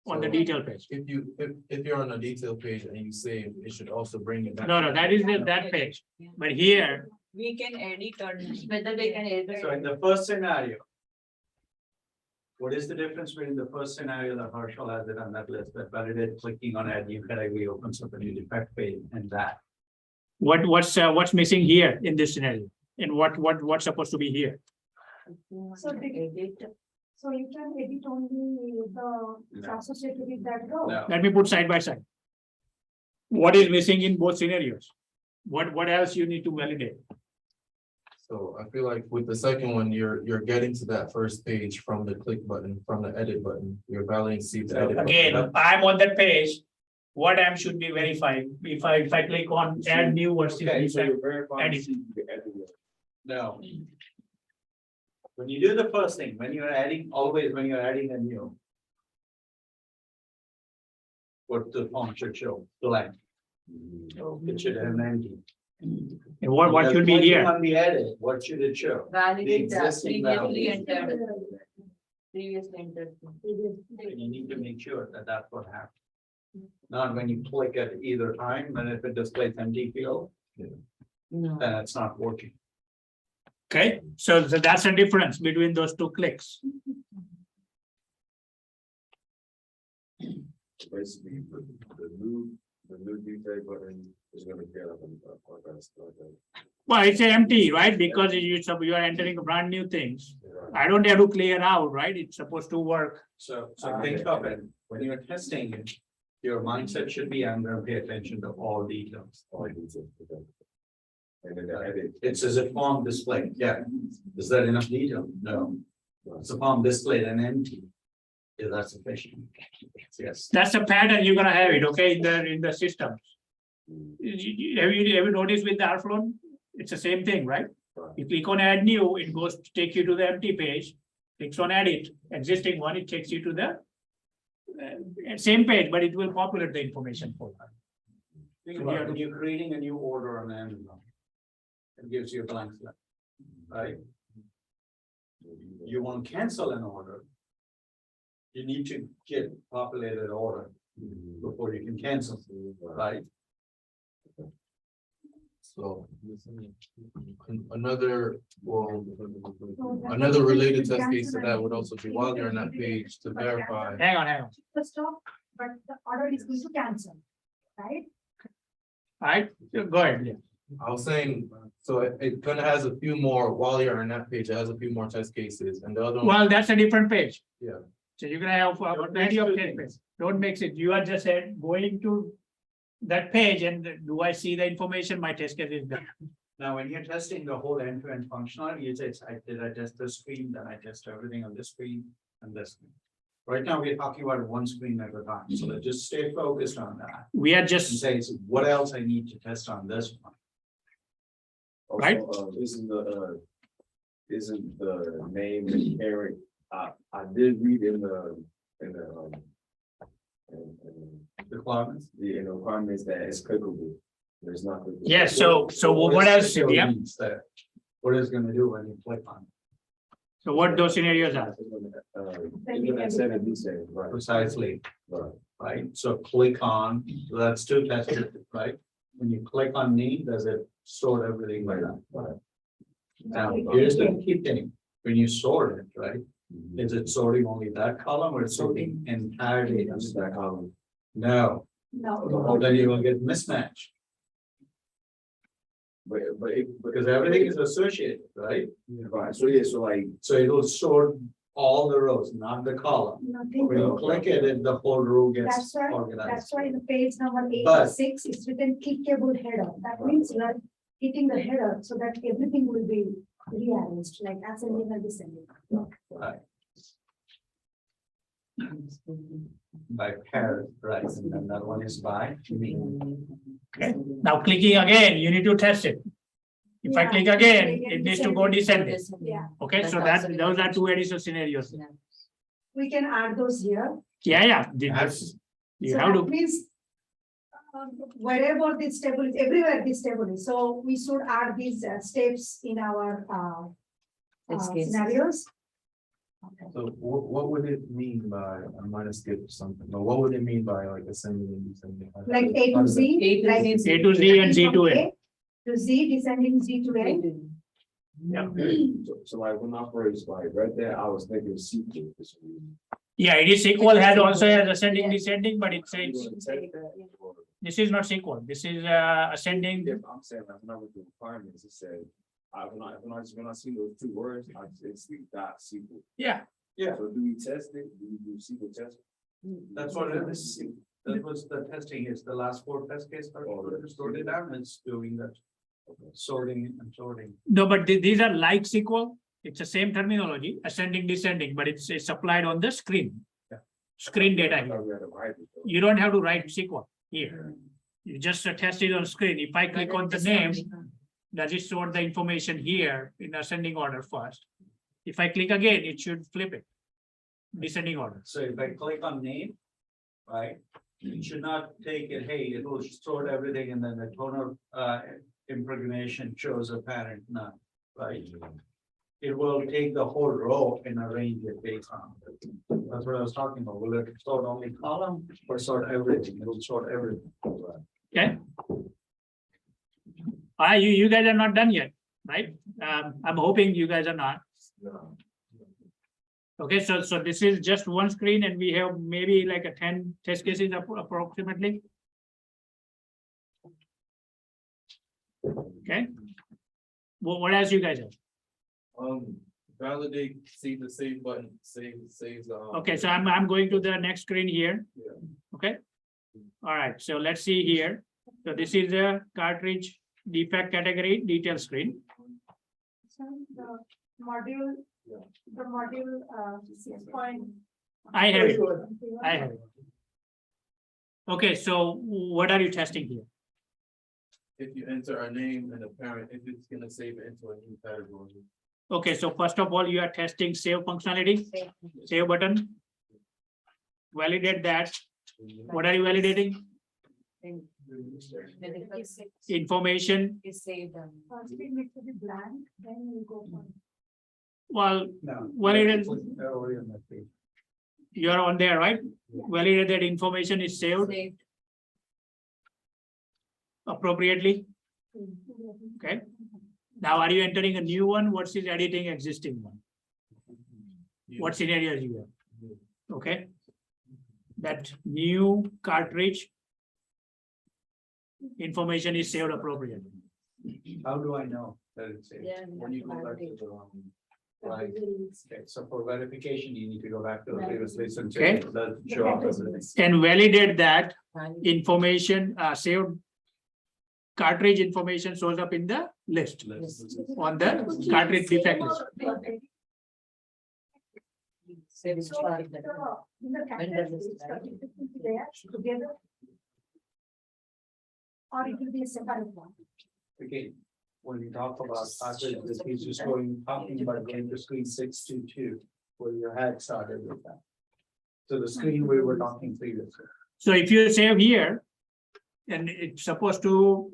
on the So- detail page? If you're on a detail page and you save, it should also bring you back. No, that is that page. But here, We can edit or. Whether they can edit. So in the first scenario. What is the difference between the first scenario that Herschel has it on that list that validate clicking on add new category opens up a new defect page and that? what's missing here in this scenario? And what's supposed to be here? So Edit. So you can edit only the associated with that row. No. Let me put side by side. What is missing in both scenarios? What else you need to validate? So I feel like with the second one, you're getting to that first page from the click button, from the edit button. You're validating see the edit. button. Again, I'm on that page. what I should be verifying. If I click on add new versus Okay, so resend, you're verifying. edit. No. When you do the first thing, when you're adding, always when you're adding a new. What the form should show, blank. It should have an empty. and what should be When you here? want to be added, what should it show? Validate the existing previously values. entered, previously entered. And you need to make sure that that's what happens. Not when you click at either time, and if it displays empty field, No. then it's not working. Okay, so that's the difference between those two clicks. Basically, the new detail button is gonna get up and Well, it's empty, right? Because you are entering brand new things. I don't have to clear out, right? It's supposed to work. So think of it, when you're testing it, your mindset should be, I'm gonna pay attention to all details. And then the edit. It says a form display, yeah. Is that enough detail? No. It's a form displayed and empty. Is that sufficient? Yes. That's the pattern you're gonna have it, okay, in the system. Have you noticed with the Airflow? It's the same thing, right? You click on add new, it goes to take you to the empty page. Clicks on edit, existing one, it takes you to the same page, but it will populate the information for you. Think about it, when you're creating a new order on Amazon. It gives you a blank slate, right? You want to cancel an order. You need to get populated order before you can cancel, right? So. Another, well, another related test case to that would also be while you're on that page to verify. Hang on. The stop, but the order is going to cancel, right? Alright, go ahead, yeah. I was saying, so it kind of has a few more, while you're on that page, it has a few more test cases and the other one. Well, that's a different page. Yeah. So you're gonna have plenty of test pages. Don't mix it. You are just going to that page and do I see the information? My test case is there. Now, when you're testing the whole end-to-end functionality, you say, did I test this screen, then I test everything on this screen and this screen. Right now, we're talking about one screen at a time, so let's just stay focused on that. We are And just, say, so what else I need to test on this one? Right. Isn't the name Eric, I did read in the Requirements? in the requirements that it's clickable. There's not. clickable. yes, so what else? Yeah, Means that, what is gonna do when you click on so what those scenarios are? Even at 70 cents, it? right, Precisely, right. right? So click on, so that's two tested, right? When you click on name, does it sort everything like that? Right. Now, here's the key thing, when you sort it, right? Is it sorting only that column or it's sorting entirely? Just that column. No, No. or then you will get mismatch, But because everything is associated, right? right, so yeah, so like, So it will sort all the rows, not the column. Nothing. When you click it, the whole row gets That's why, organized. that's why the page number But- 86 is written clickable header. That means you are hitting the header so that everything will be rearranged, like ascending and descending. Right. By pair, right, and then that one is by me. Okay, now clicking again, you need to test it. If I Yeah. click again, it needs to go descending. Yeah, Okay, so those are two additional scenarios. we can add those here. Yeah, that's, you So have that to, means wherever this table is, everywhere this table is, so we should add these steps in our Test case. scenarios. Okay. So what would it mean by, I might have skipped something, but what would it mean by like ascending and descending? Like A to Z. A to like Z. A to Z and Z from to A. To Z, descending Z to A. yeah, so like when I first like right there, I was thinking sequel. yeah, it is SQL has also has ascending, descending, but it says, this is not SQL, this is ascending. Yeah, I'm saying like when I was doing requirements, it said, when I see those two words, it's the dot sequel. Yeah, Yeah, So do we test it? Do we do sequel test? that's what it is. That was the testing is the last four test case, sorted down, it's doing that. Sorting and sorting. no, but these are like SQL, it's the same terminology, ascending, descending, but it's applied on the screen. Yeah. Screen data I here. thought we had to write it, though. You don't have to write SQL. Here. You just test it on screen. If I click on the name, does it store the information here in ascending order first? If I click again, it should flip it. Descending order. So if I click on name, right, it should not take it, hey, it will sort everything and then the tone of impregnation shows a parent none, right? It will take the whole row and arrange it based on. That's what I was talking about. Will it sort only column or sort everything? It will sort everything. Okay. You guys are not done yet, right? I'm hoping you guys are not. Okay, so this is just one screen and we have maybe like a 10 test cases approximately. Okay. What else you guys have? Validate, see the save button, saves. Okay, so I'm going to the next screen here. Yeah. Okay. All right, so let's see here. So this is the cartridge defect category detail screen. So the module, the module, 6 point. I have it. I have it. Okay, so what are you testing here? If you enter a name and a parent, if it's gonna save it into a new category. Okay, so first of all, you are testing save functionality, save button. Validate that. What are you validating? Information. Is saved. First it needs to be blank, then you go for. Well, No. validate, They're already on that page. you're on there, right? Validate that information is saved Saved. appropriately. Okay. Now, are you entering a new one? What's is editing existing one? What scenarios you have? Okay. That new cartridge information is saved appropriately. How do I know that it's saved? Yeah. When you go back to the right, okay, so for verification, you need to go back to the previous list and Okay. check that show up as a. And validate that information, saved cartridge information shows up in the list on the cartridge defect list. Saved So part in of that. the category, it's got to be there together. Or it will be a separate one. Again, when you talk about cartridge, this is just going, talking about going to screen 622, where your had started with that. So the screen we were talking previously. So if you save here, and it's supposed to,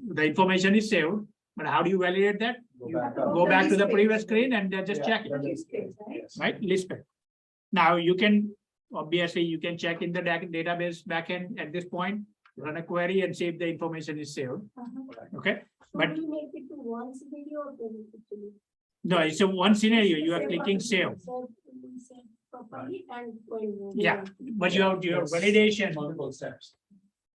the information is saved, but how do you validate that? Go You back up. go back to the previous screen and then just check it, The list page, right? Yes. right? List it. Now you can, obviously, you can check in the database backend at this point, run a query and see if the information is saved, okay? But- Should we make it to one video or two? No, it's a one scenario, you are clicking save. Properly and going. Yeah, but your validation, Multiple steps.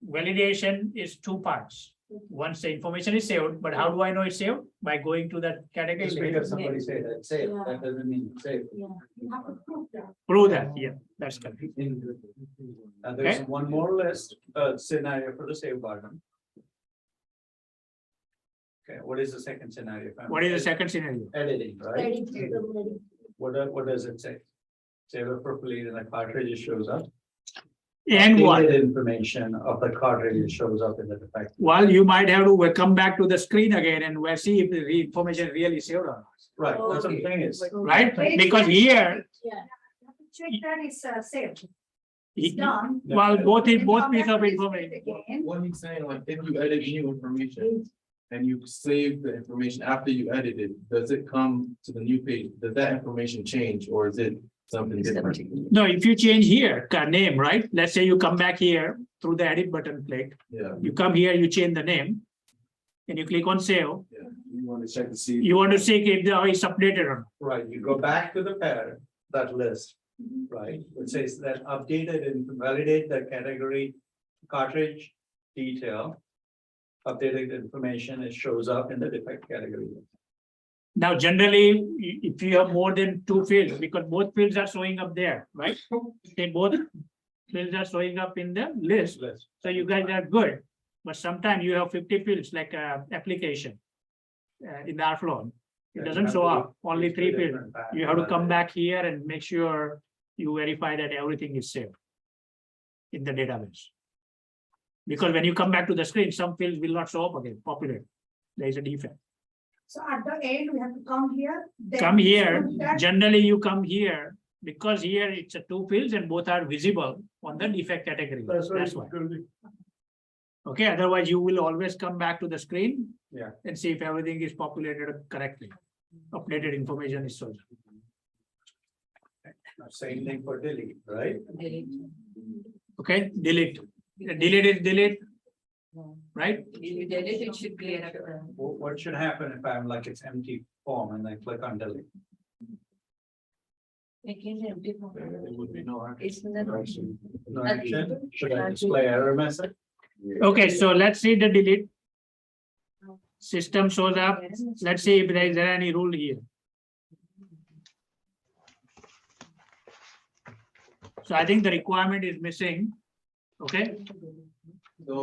validation is two parts. Once the information is saved, but how do I know it's saved? By going to that category. Just because somebody said that, say, Yeah. that doesn't mean say. Yeah, you have to prove that. Prove that, yeah, that's correct. And there's Okay. one more list, scenario for the save button. Okay, what is the second scenario? What is the second scenario? Editing, right? Ready. What does it say? Save appropriately and the cartridge shows up. And what? Updated information of the cartridge shows up in the defect. Well, you might have to come back to the screen again and we'll see if the information really saved or not, Right, that's what I'm saying is. right? Because here, Yeah. You have to check that it's saved. he- It's done. well, both Then both come piece back of to this information. page again. What he's saying, like, if you edit new information and you save the information after you edit it, does it come to the new page? Does that information change or is it something different? No, if you change here, name, right? Let's say you come back here through the edit button click, Yeah, you come here, you change the name. And you click on save, You want to check to see. you want to see if it's updated or not. Right, you go back to the parent, that list, right, which says that updated and validate the category cartridge detail. Updated information, it shows up in the defect category. Now, generally, if you have more than two fields, because both fields are showing up there, right? They both fields are showing up in the list, List. so you guys are good. But sometimes you have 50 fields like application. In the flow, it doesn't show up, only 3 fields. You have to come back here and make sure you verify that everything is saved in the database. Because when you come back to the screen, some fields will not show up again, populate. There is a defect. So at the end, we have to come here. then Come here, that- generally you come here, because here it's a two fields and both are visible on the defect category. That's why. Okay, otherwise you will always come back to the screen. Yeah. And see if everything is populated correctly. Updated information is shown. Same thing for delete, right? Delete. Okay, delete. Delete is delete, No. right? You delete, it should clear up. What should happen if I'm like it's empty form and I click on delete? Making it empty form. There would be no action. It's not. No action? Should I display error message? Okay, so let's see the delete. System shows up. Let's see if there is any rule here. So I think the requirement is missing. Okay, So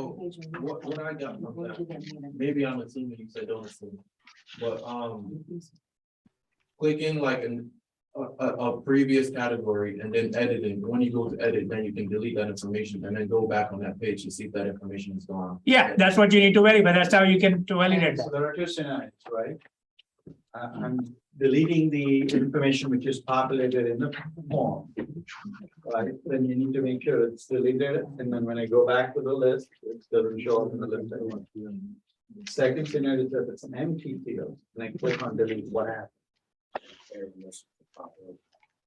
what I got from that, maybe I'm assuming you said don't assume, but clicking like a previous category and then editing, when you go to edit, then you can delete that information and then go back on that page to see if that information is gone. yeah, that's what you need to verify. That's how you can validate So that. there are two scenarios, right? I'm deleting the information which is populated in the form. Right, then you need to make sure it's deleted, and then when I go back to the list, it doesn't show up in the list anymore. Second scenario is that it's an empty field, and I click on delete, what happens?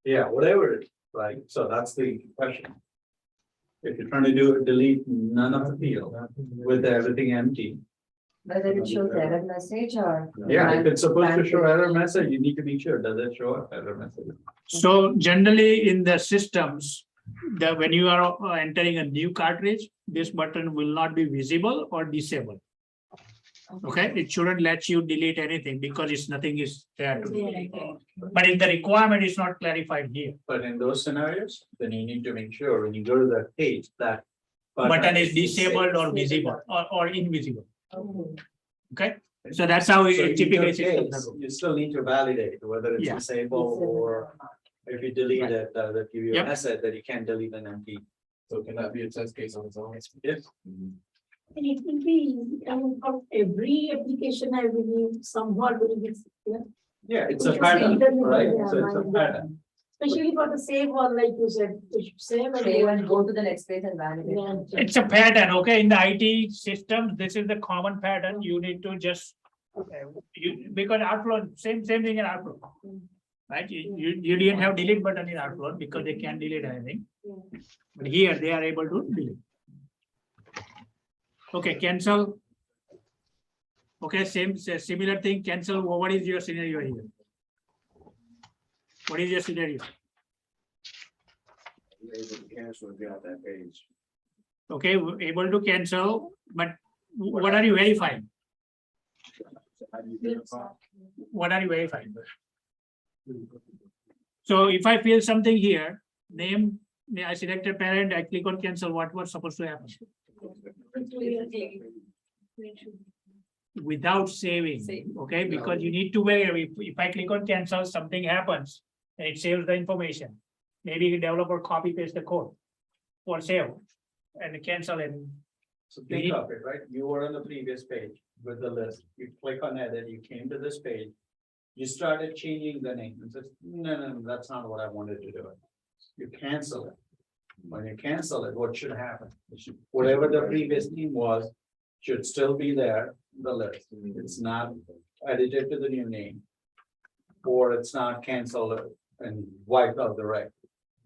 Yeah, whatever it is, right? So that's the question. If you're trying to do a delete none of the field with everything empty. Whether it shows error message or. Yeah, if it's supposed to show error message, you need to make sure, does it show error message? So generally in the systems, when you are entering a new cartridge, this button will not be visible or disabled. Okay, it shouldn't let you delete anything because it's nothing is there. But in the requirement is not clarified here. But in those scenarios, then you need to make sure when you go to that page, that. Button is disabled or visible or invisible. Okay, so that's how So it in typically your systems case, are. you still need to validate whether it's Yeah. disabled or if you delete Right. it, that give you a Yep. message that you can't delete an empty. So can that be a test case on its own? Yes. And it will be, for every application, I believe, somewhat will be, Yeah, it's a Because pattern, the- right? yeah, So it's a my- pattern. especially for the save one, like you said, you should save Save and and. go to the next page and validate. Yeah. It's a pattern, okay, in the IT systems, this is the common pattern, you need to just. Because outflow, same thing in outflow. Right, you didn't have delete button in outflow because they can't delete anything. But here they are able to delete. Okay, cancel. Okay, similar thing, cancel, what is your scenario here? What is your scenario? You're able to cancel and get out that page. Okay, able to cancel, but what are you verifying? So how do you verify? What are you verifying? So if I fill something here, name, I selected parent, I click on cancel, what was supposed to happen? Without saving, Save. okay, because you need to verify, if I click on cancel, something happens. And it saves the information. Maybe the developer copy paste the code. Or save and cancel and So think of it, right? You were on the previous page with the list. You click on edit, you came to this page. You started changing the name and says, no, that's not what I wanted to do. You cancel it. When you cancel it, what should happen? Whatever the previous name was, should still be there, the list. It's not edited to the new name. Or it's not canceled and wiped out the record.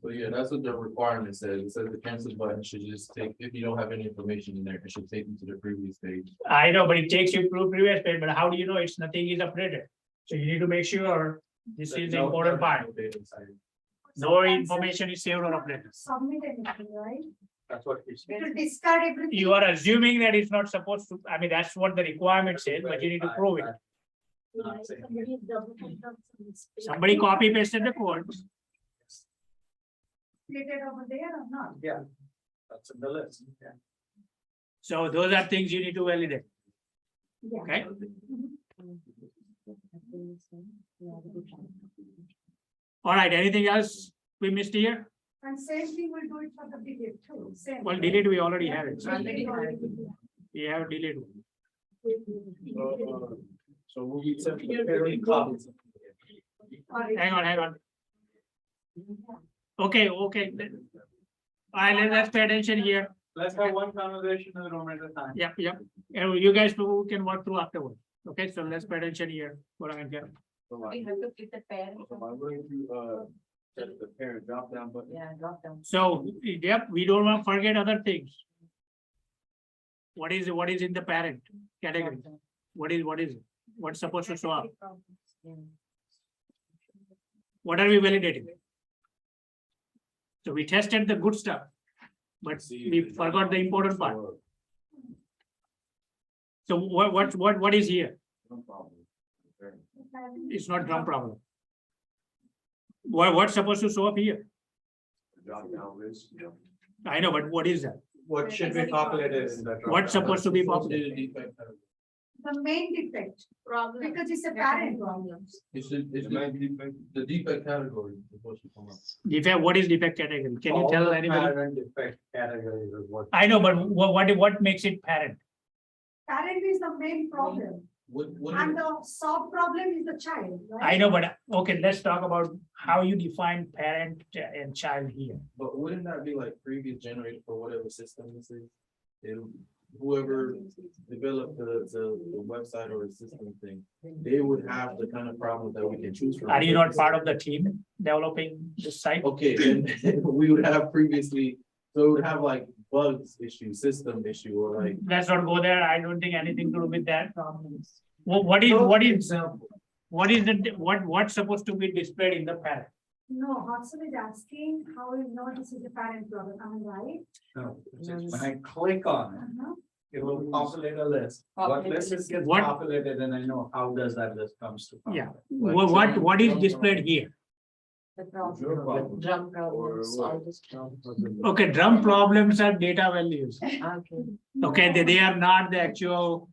So yeah, that's what the requirement says. It says the cancel button should just take, if you don't have any information in there, it should take you to the previous page. I know, but it takes you to previous page, but how do you know it's nothing is updated? So you need to make sure this is the important part. Data inside. No information is saved or updated. Submit anything, right? That's what we said. It will discard everything. You are assuming that it's not supposed to, I mean, that's what the requirement says, but you need to prove it. Not saying. Somebody copy pasted the code. Created over there or not? Yeah, that's in the list. Yeah. So those are things you need to validate, Yeah. okay? All right, anything else we missed here? And same thing will do it for the delete too, same. Well, delete, we already have it. Already have it. We have delete. So we'll be preparing copies. Hang on. Okay. All right, let's pay attention here. Let's have one conversation in the room at a time. Yep. And you guys can work through afterwards. Okay, so let's pay attention here. What I'm getting. So We have to click the parent. am I going to, set the parent drop down button? Yeah, drop down. So, yep, we don't want to forget other things. What is in the parent category? What is it? What's supposed to show up? Yeah. What are we validating? So we tested the good stuff, but we forgot the important part. So what is here? No problem. Okay. It's not drum problem. What's supposed to show up here? Drop down list. I know, but what is that? What should be populated in that? What's supposed to be populated? The main defect, Problem. because it's a parent problem. It's the defect category. is supposed to come up. Defect, what is defect category? Can you All tell the anybody? parent defect categories is what. I know, but what makes it parent? Parent is the main problem, What and the sub problem is the child, right? I know, but okay, let's talk about how you define parent and child here. but wouldn't that be like previous generated for whatever system this is? And whoever developed the website or the system thing, they would have the kind of problem that we can choose from. Are you not part of the team developing this site? Okay, then we would have previously, so we would have like bugs issue, system issue, or like. Let's not go there. I don't think anything to do with that. What's supposed to be displayed in the parent? No, Hudson is asking how we know this is a parent problem, am I right? No, it's just when I click on Uh-huh. it, it will populate a list. What Populate list is gets What- populated and I know how does that list comes to. Yeah. populate. What is displayed here? The Your problem, problem. drum problems, Or all what? this problem. Okay, drum problems are data values. Okay. Okay, they are not the actual.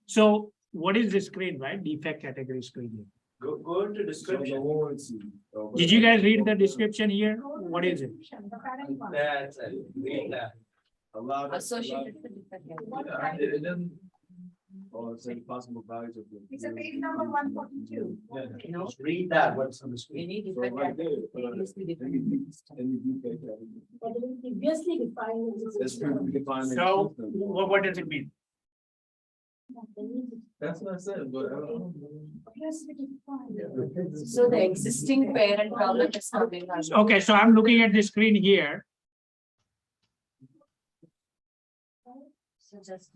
So what is the screen, right? Defect category screen here. Go into So the description. warranty. Did you guys read the description here? Go to What the is it? description, the parent one. That's it. Read that. Allowed. Associated with defect category. Yeah, it doesn't. Or say possible values of. It's a page number 142. Yeah, No. just read that, what's on the We screen. need So defect right category. there, Previously any defined. defect category. But it was previously defined as a That's system. when we define. the So system. what does it mean? That's what I said, but I don't. Previously defined. So the existing parent problem is coming up. Okay, so I'm looking at the screen here. So just.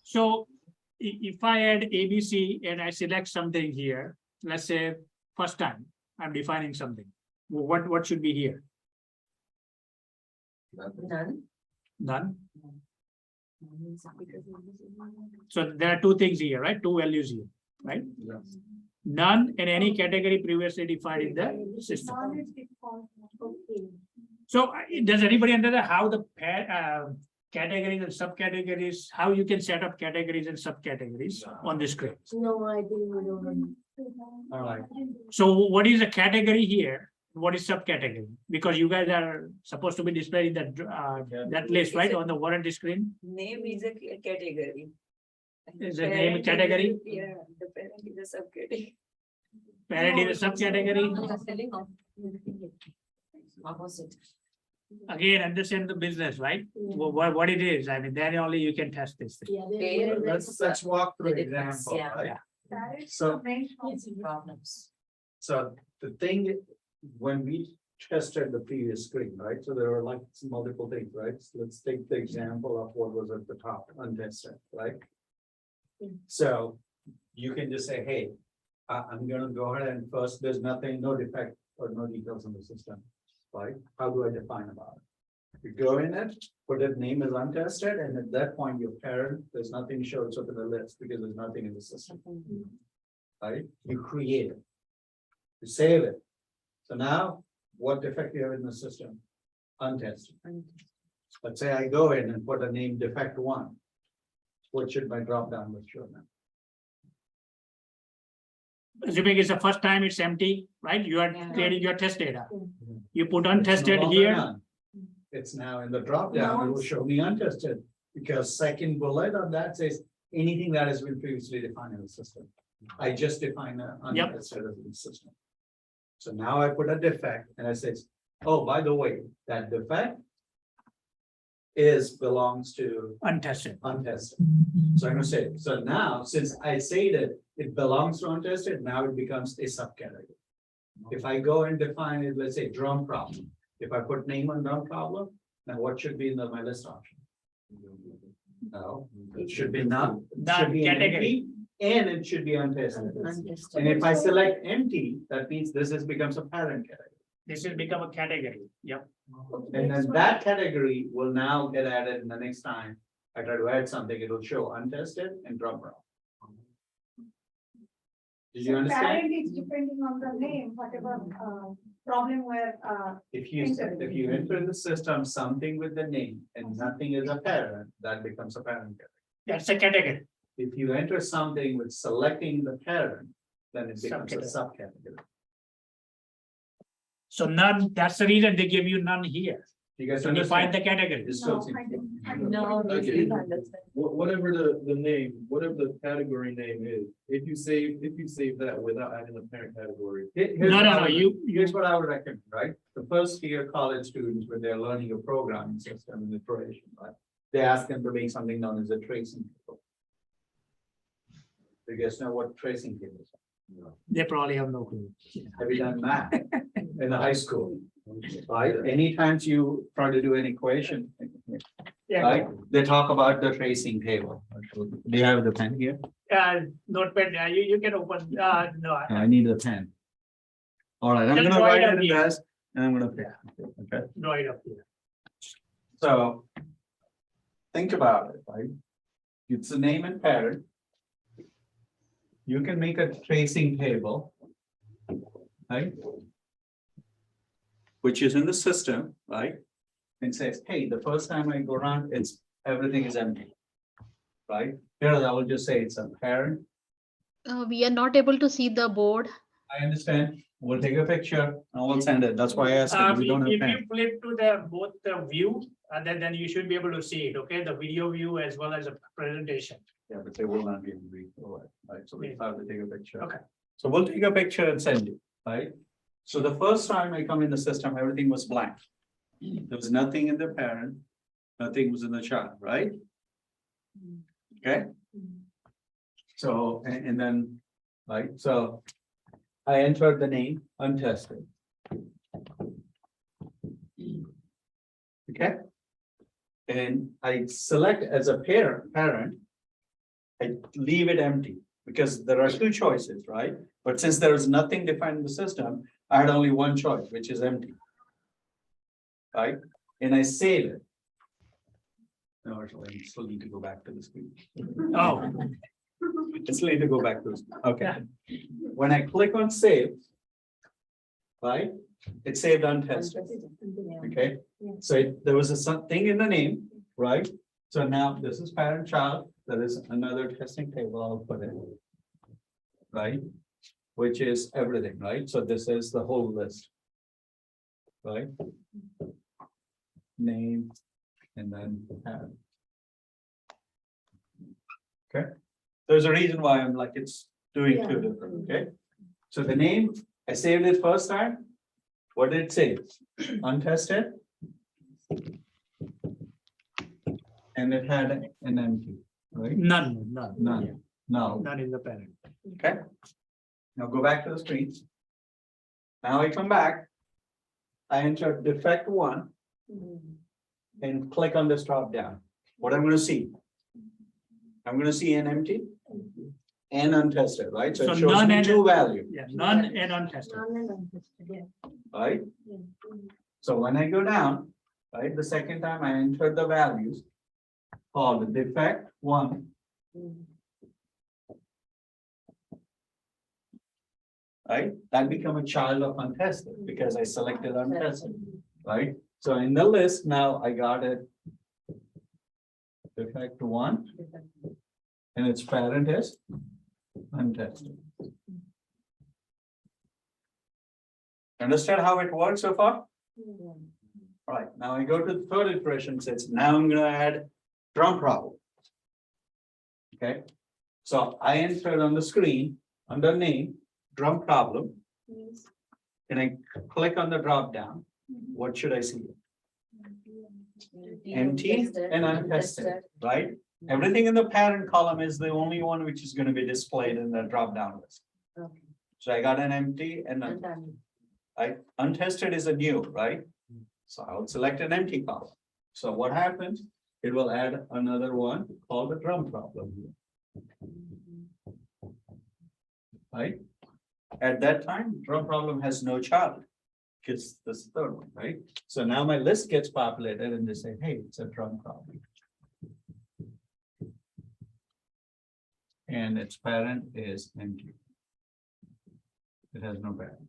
So if I add ABC and I select something here, let's say first time I'm defining something. What should be here? None. None. So there are two things here, right? Two values here, right? Yes. None in any category previously defined in the system. Knowledge default, okay. So does anybody understand how the categories and subcategories, how you can set up categories and subcategories on the screen? No, I think we don't. All right. So what is a category here? What is subcategory? Because you guys are supposed to be displaying that list, right, on the warranty screen? Name is a category. Is the name a category? Yeah, the parent is a subcategory. Parent is a subcategory. No, the filling of. Opposite. Again, understand the business, right? What it is. I mean, then only you can test this thing. Yeah, they- Parent Let's walk through The difference, example, yeah. right? That is So- the main problem. Problems. So the thing, when we tested the previous screen, right, so there were like multiple things, right? So let's take the example of what was at the top, untested, right? So you can just say, hey, I'm gonna go ahead and first, there's nothing, no defect or no details in the system, right? How do I define about it? You go in it, put it name is untested, and at that point, your parent, there's nothing shows up in the list because there's nothing in the system, right? You create it. You save it. So now, what defect you have in the system? Untested. Let's say I go in and put a name defect 1. What should my drop down list show now? assuming it's the first time it's empty, right? You are Yeah. creating your test data. Yeah. You put It's no untested longer here. none. It's now in the drop down, it will show me untested, because second bullet on that says anything that has been previously defined in the system. I just define the untested as the system. So now I put a defect and I says, oh, by the way, that defect belongs to Untested. untested. So I'm gonna say, so now, since I say that it belongs to untested, now it becomes a subcategory. If I go and define it, let's say drum problem, if I put name on drum problem, then what should be in my list option? No, it should be not, it should be an Category. empty, and it should be untested. Untested. And if I select empty, that means this becomes a parent category. This will become a category. Yep. And then that category will now get added in the next time I try to add something, it will show untested and drum problem. Did you understand? Parent is depending on the name, whatever, problem where, If you enter in the system something with the name and nothing is a parent, that becomes a parent category. That's a category. If you enter something with selecting the parent, then it becomes a subcategory. So none, that's the reason they give you none here. You guys So define understand? the category. It's no, still- I didn't. No, we Okay. still understand. Whatever the name, whatever the category name is, if you save that without adding a parent category. Here's No, what no, I no, would- you, Here's what I would recommend, right? The first year college students, when they're learning a programming system in the Croatian, right? They ask them to make something known as a tracing table. Do you guys know what tracing tables are? they probably have no clue. Have you done math in the high school? Right? Anytime you try to do an equation, Yeah, right? They talk about the tracing table. Do you have the pen here? notepad, you can open, no. I need a pen. All right, I'm Just gonna draw it write up it in here. this and I'm gonna fix it, okay? Draw it up here. So. Think about it, right? It's a name and parent. You can make a tracing table. Right? Which is in the system, right? And says, hey, the first time I go around, everything is empty. Right? Here, I will just say it's a parent. We are not able to see the board. I understand. We'll take a picture and we'll send it. That's why I asked. If We don't have if pen. you flip to the both the view, then you should be able to see it, okay? The video view as well as a presentation. Yeah, but they will not be able to read through it, right? So we Yeah. have to take a picture. Okay. So we'll take a picture and send you, right? So the first time I come in the system, everything was blank. There was nothing in the parent, nothing was in the child, right? Okay? So, and then, right, so I entered the name untested. Okay? And I select as a parent, I leave it empty because there are two choices, right? But since there is nothing defined in the system, I had only one choice, which is empty. Right? And I save it. No, actually, I still need to go back to the screen. Oh, I still need to go back to the screen. Okay. When I click on save, right, it saved untested. Okay, so there was something in the name, right? So now this is parent child, there is another testing table I'll put in. Right? Which is everything, right? So this is the whole list. Right? Name and then parent. Okay, there's a reason why I'm like, it's doing two different, okay? So the name, I saved it first time. What did it say? Untested. And it had an empty, right? none. None. No. None in the parent. Okay. Now go back to the screen. Now I come back. I enter defect one and click on this drop down. What I'm gonna see? I'm gonna see an empty and untested, right? So So it shows none me and- two value, Yeah, none and untested. right? So when I go down, right, the second time I enter the values called defect one. Right, that become a child of untested because I selected untested, right? So in the list now I got it. Defect one and its parent is untested. Understand how it works so far? All right, now I go to the third iteration, says now I'm gonna add drum problem. Okay, so I entered on the screen under name, drum problem. And I click on the drop down. What should I see? Empty and untested, right? Everything in the parent column is the only one which is gonna be displayed in the drop down list. Okay. So I got an empty and And done. untested is a new, right? So I would select an empty column. So what happens? It will add another one called the drum problem here. Right? At that time, drum problem has no child. Because this third one, right? So now my list gets populated and they say, hey, it's a drum problem. And its parent is empty. It has no parent.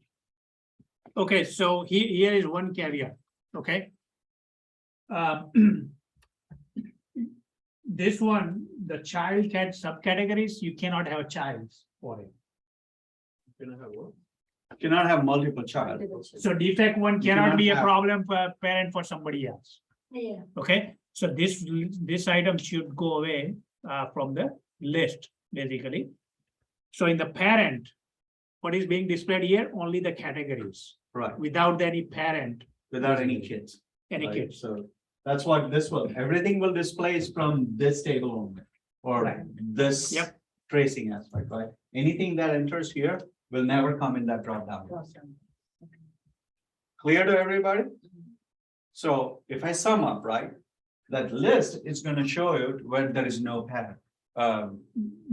Okay, so here is one caveat, okay? This one, the child cat subcategories, you cannot have a child for it. Cannot have multiple child. So defect one You cannot be a have- problem for parent for somebody else, Yeah. okay? So this item should go away from the list, basically. So in the parent, what is being displayed here? Only the categories, Right, without any parent, without any kids. any right? kids. So that's what this will, everything will display is from this table only. Or Right. this Yep. tracing aspect, right? Anything that enters here will never come in that drop down. Awesome. Clear to everybody? So if I sum up, right? That list is gonna show you where there is no parent,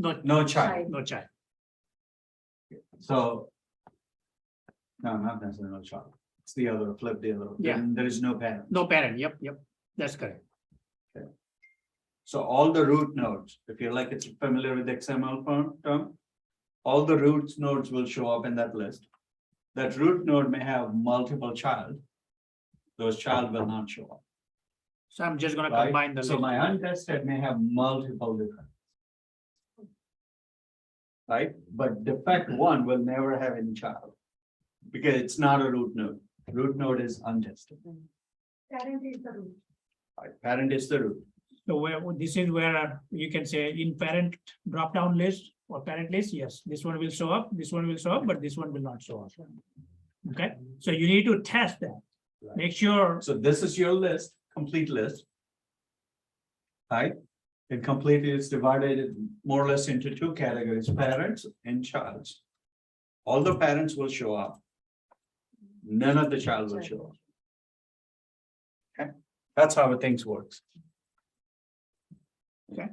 No, no child. no child. So. No, not necessarily no child. It's the other, flip the other. Yeah. Then there is no parent. No parent, yep, that's correct. So all the root nodes, if you're like, it's familiar with the XML term. All the root nodes will show up in that list. That root node may have multiple child. Those child will not show up, So I'm just gonna combine right? the. So list. my untested may have multiple different. Right, but defect one will never have any child. Because it's not a root node. Root node is untested. Parent is the root. Right, parent is the root. So where, this is where you can say in parent drop-down list or parent list, yes, this one will show up, this one will show up, but this one will not show up. Okay, so you need to test that. Make sure, So this is your list, complete list. Right? And complete is divided more or less into two categories, parents and childs. All the parents will show up. None of the child will show up. Okay, that's how things works. Okay.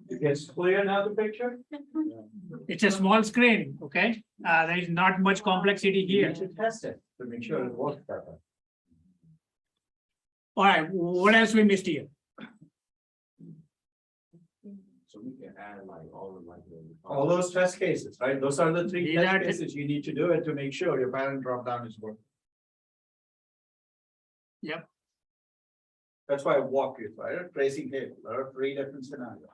It's clear now the picture? it's a small screen, okay? There is not much complexity You here. need to test it to make sure it works better. All right, what else we missed here? So we can add like all of like. All those test cases, right? Those are the three These test are cases you need to do it to make sure your parent drop down is working. Yep. That's why I walk you, right? A tracing table, there are three different scenarios.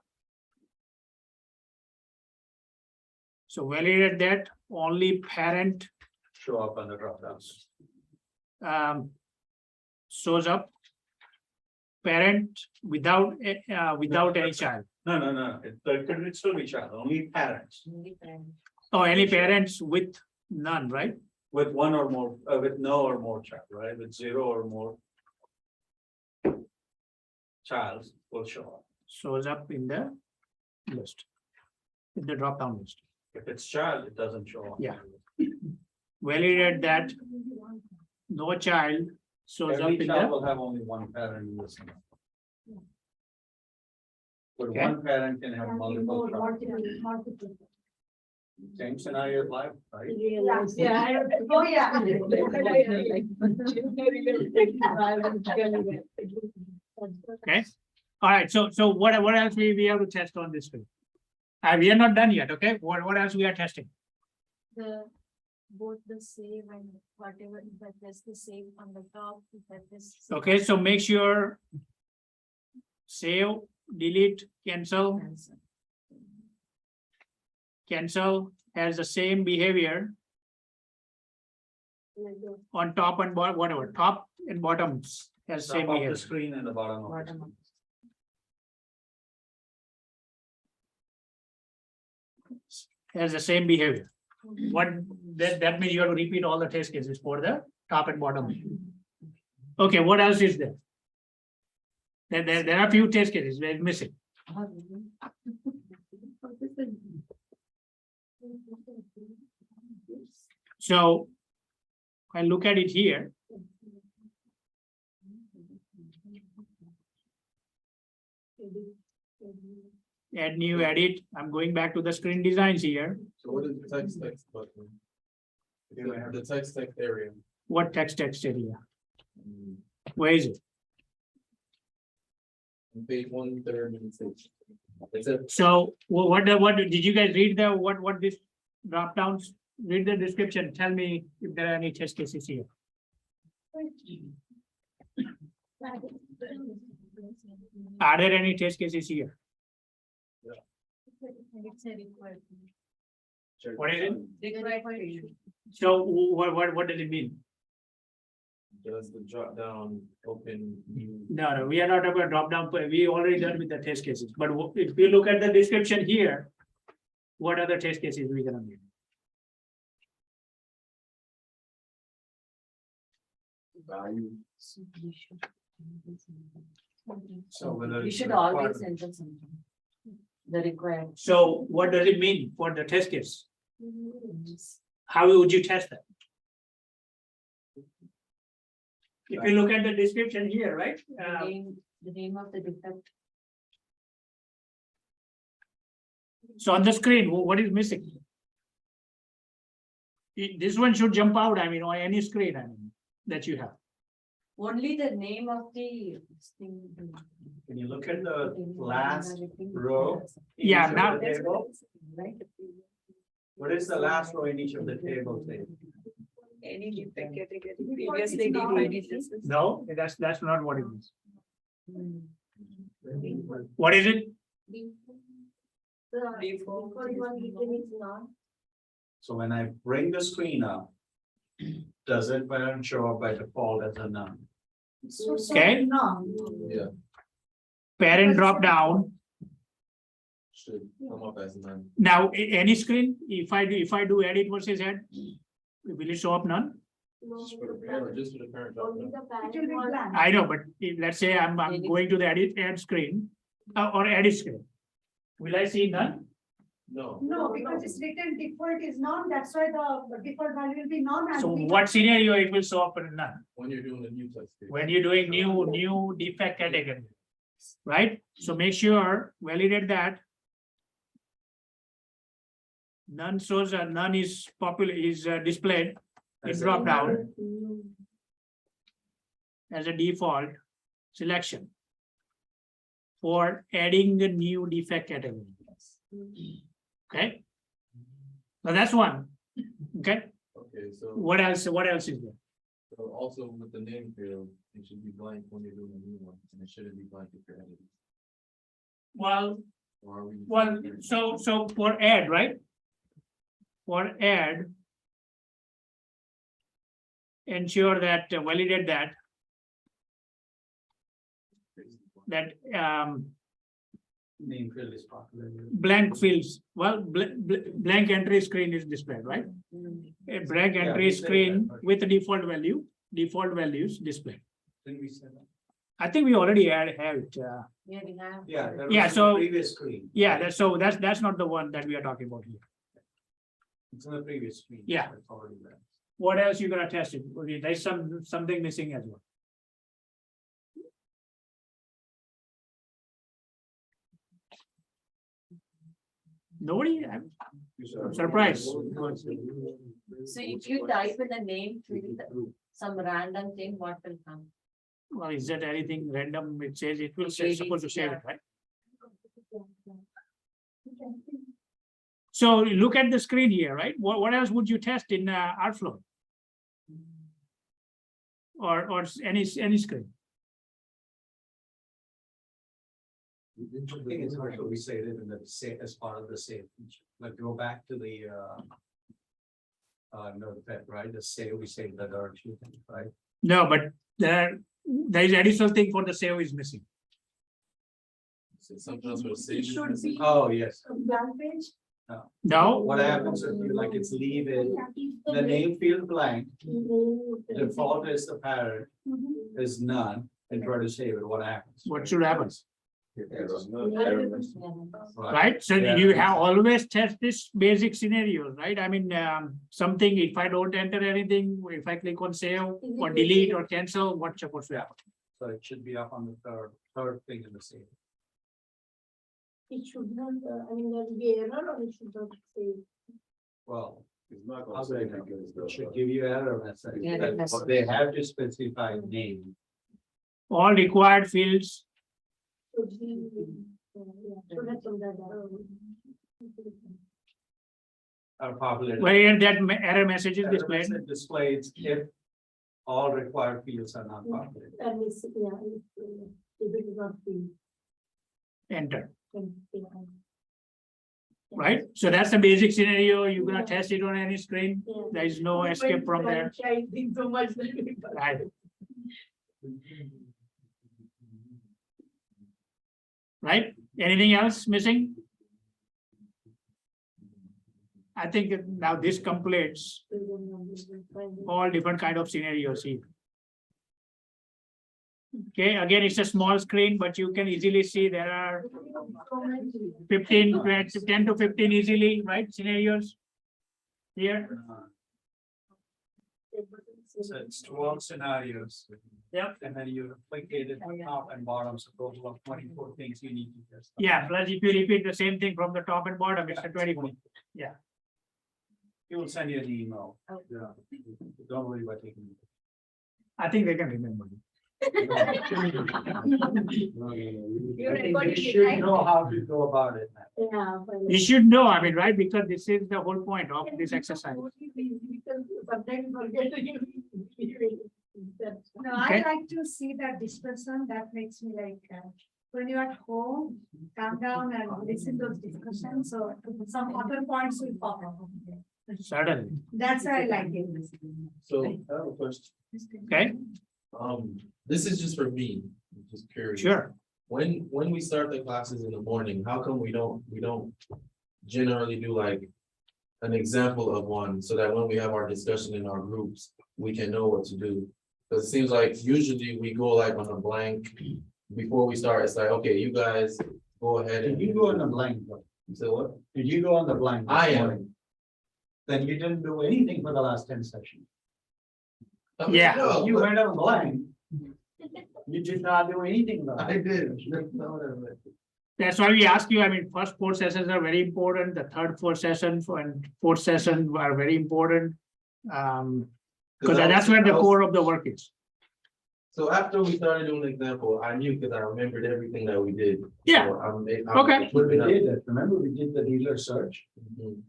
So validate that only parent Show up on the drop downs. shows up. Parent without any child. No, it could still be child, only parents Or any parents with none, right? with one or more, with no or more child, right? With zero or more. Child will show up. Shows up in the list. In the drop-down list. If it's child, it doesn't show up. Yeah. Validate that no child shows up Every in child the, will have only one parent in this. But Okay. one parent can have And multiple child. multiple. Same scenario of life, right? Yeah. Oh, yeah. okay? All right, so what else we have to test on this thing? We are not done yet, okay? What else we are testing? Both the save and whatever, if that is the save on the top, if that is. Okay, so make sure save, delete, cancel has the same behavior on top and bottom, whatever, top and bottoms has Top same of the behavior. screen and the bottom of the Bottom screen. Has the same behavior. What, that means you have to repeat all the test cases for the top and bottom. Okay, what else is there? There are few test cases, we're missing. So I look at it here. Add new edit. I'm going back to the screen designs here. So what is the text button? The text area. What text area? Where is it? On page 136. It's a So what did you guys read what this drop downs? Read the description. Tell me if there are any test cases here. Are there any test cases here? It's a required. What is it? Required field. So what does it mean? does the drop down open new? No, we are not about drop down. We already done with the test cases, but if you look at the description here, what are the test cases we gonna make? Value. So whether We it's should required- always enter something. The required. So what does it mean for the test case? How would you test that? If you look at the description here, right? The name of the defect. So on the screen, what is missing? This one should jump out, I mean, on any screen, I mean, that you have. Only the name of the thing. Can you look at the last row? in Yeah, each of now- the table? Right? What is the last row in each of the tables? Any defect category previously defined in this. No, that's not what it is. What is it? So when I bring the screen up, does it then show up by default as a none? Okay. No. Yeah, Parent drop down. should come up as none. Now, any screen, if I do edit versus add, will it show up none? Just for the parent, just for the parent drop down. It will be blank. I know, but let's say I'm going to the add screen or edit screen. Will I see none? No. No, because it's written default is none, that's why the default value will be none. and So we- what scenario it will show up as none? When you're doing a new test case. When you're doing new defect category. Right? So make sure, validate that. None shows, none is displayed in As a- drop down as a default selection for adding the new defect category. Okay? So that's one. Okay, Okay, so what else is there? so also with the name field, it should be blank when you're doing a new one, and it shouldn't be blank if you're editing. Well, Or are we? so for add, right? For add. Ensure that, validate that Name field is popular. blank fields, well, blank entry screen is displayed, right? A blank Yeah, entry we said screen that. with the default values displayed. Didn't we say that? I think we already have it. Yeah, we have. Yeah. that Yeah, was in the so- Previous screen. Yeah, that's not the one that we are talking about here. It's in the previous screen. Yeah. so it's already there. What else you gonna test it? Okay, there's something missing as well. Nobody, I'm surprised. So if you type in the name field, some random thing, what will come? Well, is that anything random? It says it will say, supposed to save it, right? So look at the screen here, right? What else would you test in Artflow? Or any screen? I think it's hard, we say it in the same, as part of the same feature, like go back to the no, that, right, the save, we save the dirt, you think, right? No, but there is additional thing for the save is missing. So something else for the It save. should be Oh, yes. a blank page. No, What happens if you like it's leave it, the name field blank, default is the parent, is none, and try to save it, what happens? what should happen? There's no error. Right, so Yeah. you have always test this basic scenario, right? I mean, something, if I don't enter anything, if I click on save or delete or cancel, what's supposed to happen? So it should be up on the third thing in the save. It should not, I mean, there'll be error or it should not say. Well, It's not how gonna do say I know? because It should the. give you error message, Yeah, but that's- they have to specify name. All required fields, Should be, should have some that. Are populated. where that error message is Error displayed. message displays if all required fields are not populated. That is, yeah, if it is not free. Enter, then, yeah. right? So that's the basic scenario. You're gonna test it on any screen. Yeah. There is no escape from there. I think so much. Right. Right? Anything else missing? I think now this completes all different kind of scenarios here. Okay, again, it's a small screen, but you can easily see there are 15, 20, 10 to 15 easily, right, scenarios here. So it's 12 scenarios. Yep. And then you replicate it on top and bottom, so total of 24 things you need to test. Yeah, plus if you repeat the same thing from the top and bottom, it's a 24. Yeah. He will send you an email. Yeah. Don't worry about taking it. I think they can remember. I think they should know how to go about it. Yeah. You should know, I mean, right, because this is the whole point of this exercise. Because sometimes forget to give. No, Okay. I like to see that discussion, that makes me like, when you're at home, calm down and listen to those discussions, so some other points will pop up. Certainly, That's why I like it. So I have a question. okay, This is just for me, I'm just curious. sure. When we start the classes in the morning, how come we don't generally do like an example of one, so that when we have our discussion in our groups, we can know what to do? Because it seems like usually we go like on a blank before we start. It's like, okay, you guys go ahead Did and. you go on the blank? So what? Did you go on the blank? this I am. morning? Then you didn't do anything for the last 10 sessions. Yeah. No, You went on blank. You did not do anything. about I it. did. No, whatever. That's why we ask you, I mean, first 4 sessions are very important, the third, fourth session and fourth session are very important. Because that's where the core of the work is. So after we started doing the example, I knew because I remembered everything that we did. Yeah. So I'm Okay. But we did it. Remember, we did the dealer search. Mhm.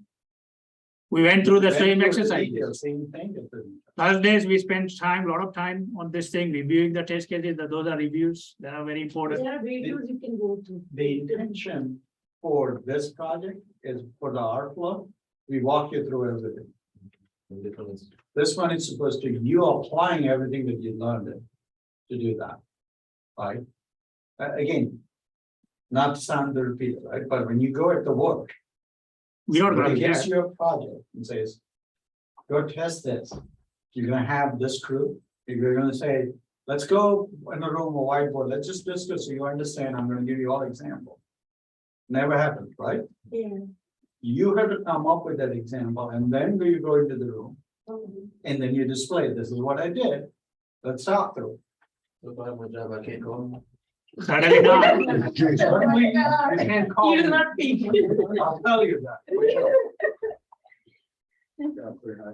We went through the Went same through the exercise. details, Same thing. Thursdays, we spent time, a lot of time on this thing, reviewing the test cases, those are reviews, that are very important. There are videos you can go to. The intention for this project is for the art flow. We walk you through everything. And different- This one is supposed to, you applying everything that you learned to do that. Right? Again, not to sound the repeat, right? But when you go at the work, We are when gonna it be gives there. you a project and says, go test this. You're gonna have this crew. If you're gonna say, let's go in a room, a whiteboard, let's just discuss so you understand. I'm gonna give you all examples. Never happened, right? Yeah. You have to come up with that example and then you go into the room and then you display, this is what I did. Let's talk through. So if I have my job, I can't go. Certainly not. Certainly, you can call You're me. not being. I'll tell you that. for sure.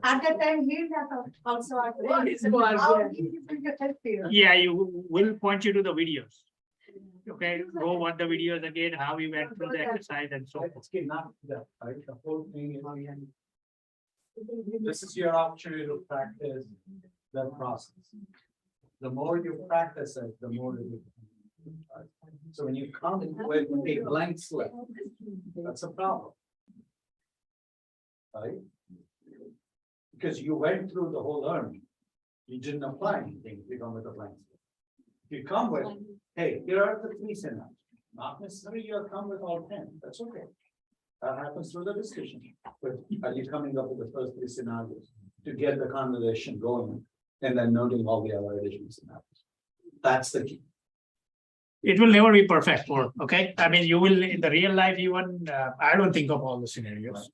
At that time, he that also. What is what, How yeah. he is going to help you. Yeah, you will point you to the videos. Okay, go watch the videos again, how we went through the exercise and so forth. It's not that, right? The whole thing is. This is your opportunity to practice the process. The more you practice it, the more you. So when you come with a blank slate, that's a problem. Right? Because you went through the whole learning. You didn't apply anything if you come with a blank slate. If you come with, hey, here are the 3 scenarios, not necessarily you'll come with all 10, that's okay. That happens through the discussion, but are you coming up with the first 3 scenarios to get the conversation going and then noting all the other additional scenarios? That's the key. It will never be perfect for, okay? I mean, you will, in the real life, even, I don't think of all the scenarios.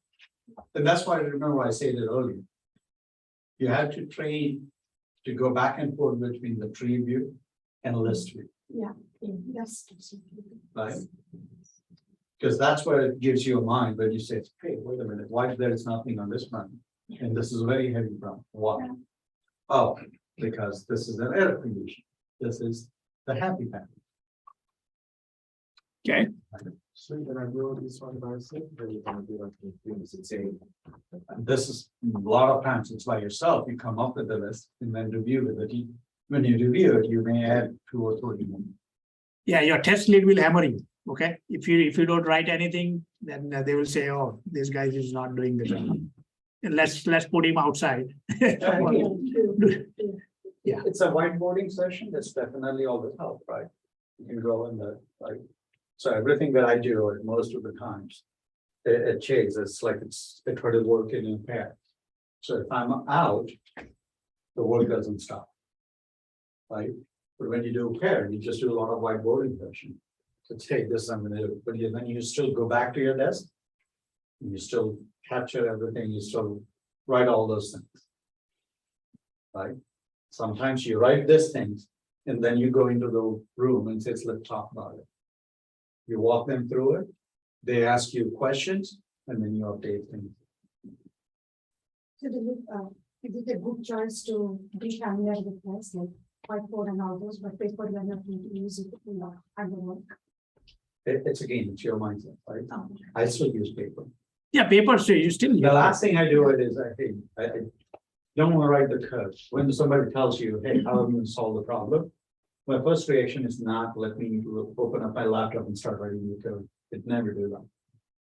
And that's why I remember I said it earlier. You have to train to go back and forth between the tree view and list view, Yes. right? Because that's where it gives you a mind where you say, hey, wait a minute, why there is nothing on this front? And this is very heavy brown. Why? Oh, because this is an air condition. This is the happy pattern. Okay, So when I wrote this one by myself, then you're gonna be like, it's saying, And this is a lot of times it's by yourself. You come up with the list and then review it. When you review it, you may add 2 or 3 more. yeah, your test lead will hammer you, okay? If you don't write anything, then they will say, oh, this guy is not doing the job. And let's put him outside. Yeah. It's a whiteboarding session. That's definitely always help, right? You can go in the, like, so everything that I do, or most of the times, it changes. It's like it try to work in a pair. So if I'm out, the work doesn't stop. Right? But when you do a pair, you just do a lot of whiteboarding session. To take this, I'm gonna do, but then you still go back to your desk. And you still capture everything, you still write all those things. Right? Sometimes you write these things, and then you go into the room and says, let's talk about it. You walk them through it, they ask you questions, and then you update things. So is it a good choice to be familiar with this, like whiteboard and all those, but paper when you're going to use it in the other work? It's again, it's your mindset, right? I still use paper. Yeah, papers, you still. The last thing I do it is I don't want to write the code. When somebody tells you, hey, how am I going to solve the problem? My first reaction is not, let me open up my laptop and start writing the code. It never do that.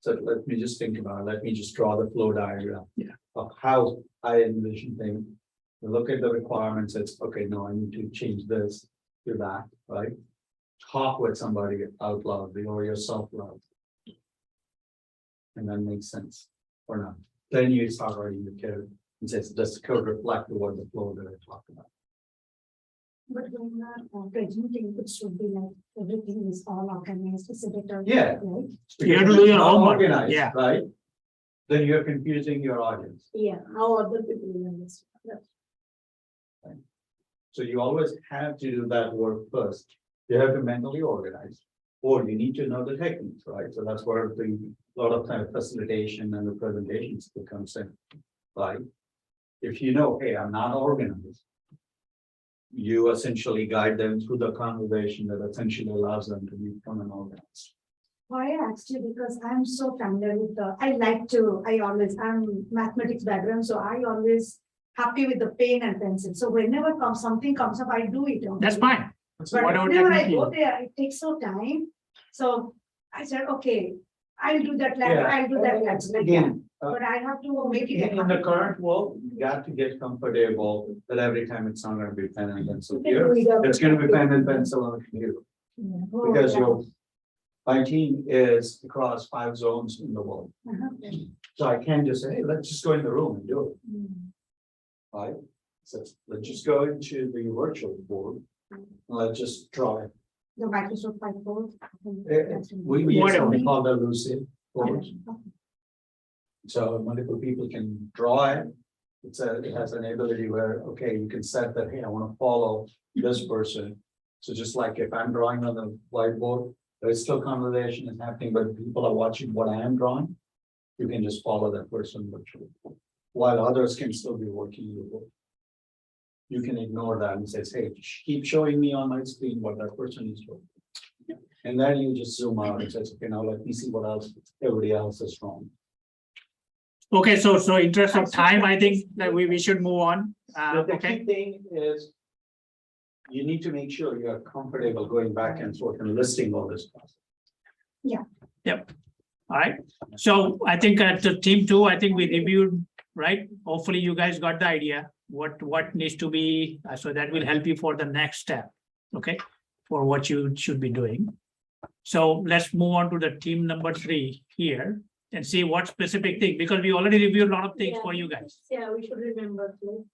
So let me just think about it. Let me just draw the flow diagram. Yeah. Of how I envision things. Look at the requirements. It's okay, no, I need to change this to that, right? Talk with somebody out loud, or yourself loud. And that makes sense or not. Then you start writing the code and says, does the code reflect what the flow that I talked about? But when you're presenting, it should be like everything is all organized, it's a better. Yeah. Right? You have to do your Not homework, organized, yeah. Right? Then you're confusing your audience. Yeah, how other people will understand. So you always have to do that work first. You have to mentally organize, or you need to know the techniques, right? So that's where the lot of kind of facilitation and the presentations becomes in, right? If you know, hey, I'm not organized, you essentially guide them through the conversation that essentially allows them to become an organized. Why I asked you, because I'm so familiar with the, I'm mathematics background, so I always happy with the pen and pencil. So whenever something comes up, I do it. Okay? That's fine. But Whatever whenever I technique go you- there, it takes so time. So I said, okay, I'll do that later, Yeah. I'll do that later. Again, But I have to make it. in the current world, you got to get comfortable that every time it's not gonna be pen and pencil You can here. do it up- It's gonna be pen and pencil on the computer, Oh, because yeah. my team is across 5 zones in the world. Uh-huh. So I can't just say, hey, let's just go in the room and do it, Mm. right? So let's just go into the virtual board, and let's just draw it. The Microsoft Whiteboard. We use Whatever. something called a lucid board. So multiple people can draw it. It has an ability where, okay, you can set that, hey, I want to follow this person. So just like if I'm drawing on the whiteboard, there's still conversation is happening, but people are watching what I am drawing. You can just follow that person virtually, while others can still be working your work. You can ignore that and say, hey, keep showing me on my screen what that person is doing. And then you just zoom out and says, okay, now let me see what else everybody else is wrong. Okay, so interest of time, I think that we should move on. The Okay, key thing is you need to make sure you are comfortable going back and forth and listing all this stuff. all right. So I think at the team 2, I think we reviewed right? Hopefully you guys got the idea, what needs to be, so that will help you for the next step, okay? For what you should be doing. So let's move on to the team number 3 here and see what specific thing, because we already reviewed a lot of things for you guys. Yeah, we should remember to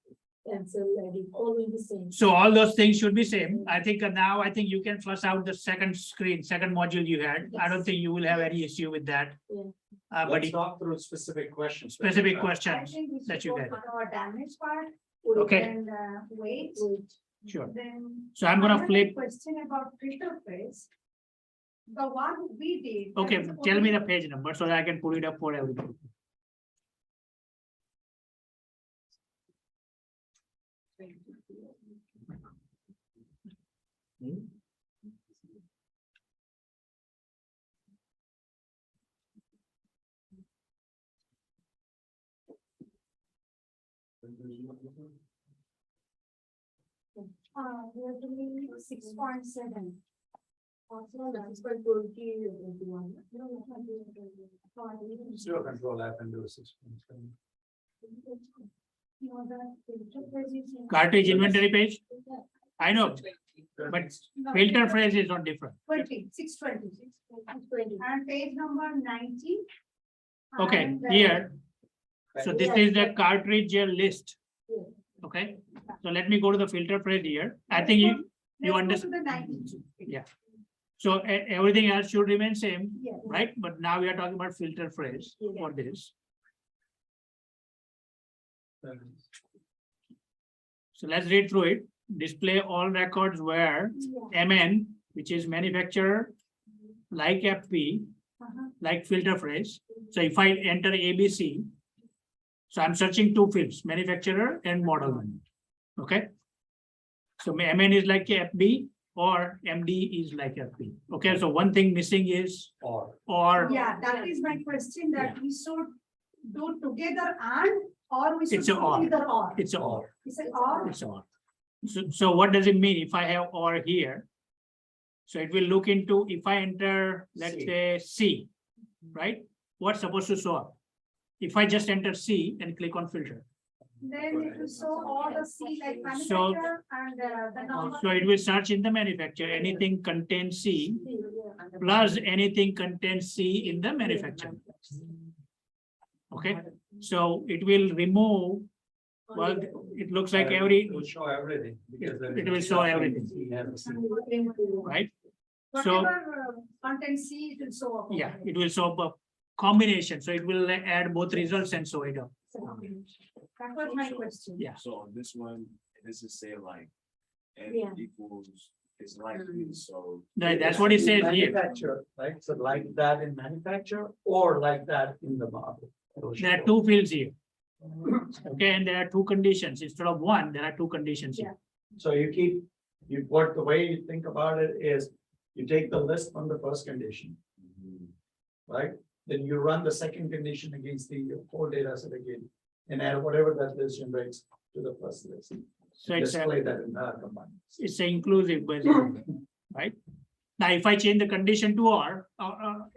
cancel, edit, all will be same. So all those things should be same. I think now, I think you can flush out the second screen, second module you had. I don't think you will have any issue with that. Yeah. But Let's talk through specific questions. specific I questions think we that should you go get. for our damage part. Okay. And wait, Sure. then. So I'm I gonna have a flip. Question about filter phrase. The one we did. that Okay, is tell me only- the page number so that I can pull it up for everybody. We are doing 6.7. Zero control app and do a 6. Cartridge inventory page. I know, but filter phrase is not different. 620. And page number 90. Okay, And, here. So this is the cartridge list. Okay, so let me go to the filter phrase here. I think you let's go understand. to the 90. Yeah. So everything else should remain same, Yes. right? But now we are talking about filter phrase for this. So let's read through it. Display all records where Yeah. MN, which is manufacturer, like FP, Uh-huh. like filter phrase. So if I enter ABC, so I'm searching 2 fields, manufacturer and model number. Okay. So MN is like FB or MD is like FP. Okay, so one thing missing is or Yeah, that is my question, that we should do together and, or we should It's a do or. either or. it's a or. It's an or. It's or. So what does it mean if I have or here? So it will look into, if I enter, let's C. say C, right? What's supposed to show up? If I just enter C and click on filter. Then it will show all the C like So- manufacturer and the number. So it will search in the manufacturer, anything contains C plus anything contains C in the manufacturer. Okay, so it will remove, well, it looks like every, It will show everything. Because It will show everything. right? So, Whatever content C, it will show up. yeah, it will show up a combination, so it will add both results and show it up. That was my question. Yeah. So on this one, this is say like, and Yeah. equals, is like, so. That's what it says here. Manufacturer, right? So like that in manufacture or like that in the model. There are 2 fields here. Okay, and there are 2 conditions. Instead of 1, there are 2 conditions here. So you keep, the way you think about it is, you take the list from the first condition, right? Then you run the second condition against the whole data set again. And add whatever that list generates to the first list. So it's Display that in combined. it's a inclusive, basically, right? Now, if I change the condition to or,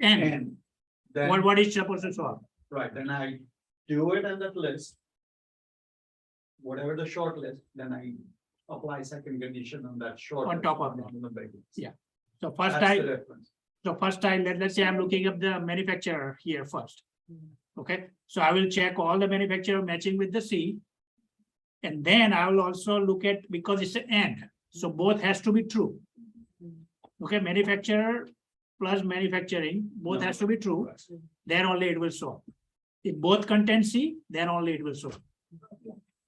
and, And then, what is supposed to show up? right, then I do it on that list. Whatever the short list, then I apply second condition on that short. On list, top of that. on the big list. Yeah. So first That's the time, difference. let's say I'm looking up the manufacturer here first. Okay, so I will check all the manufacturer matching with the C. And then I will also look at, because it's an and, so both has to be true. Okay, manufacturer plus manufacturing, both has to be true, then only it will show. If both contain C, then only it will show.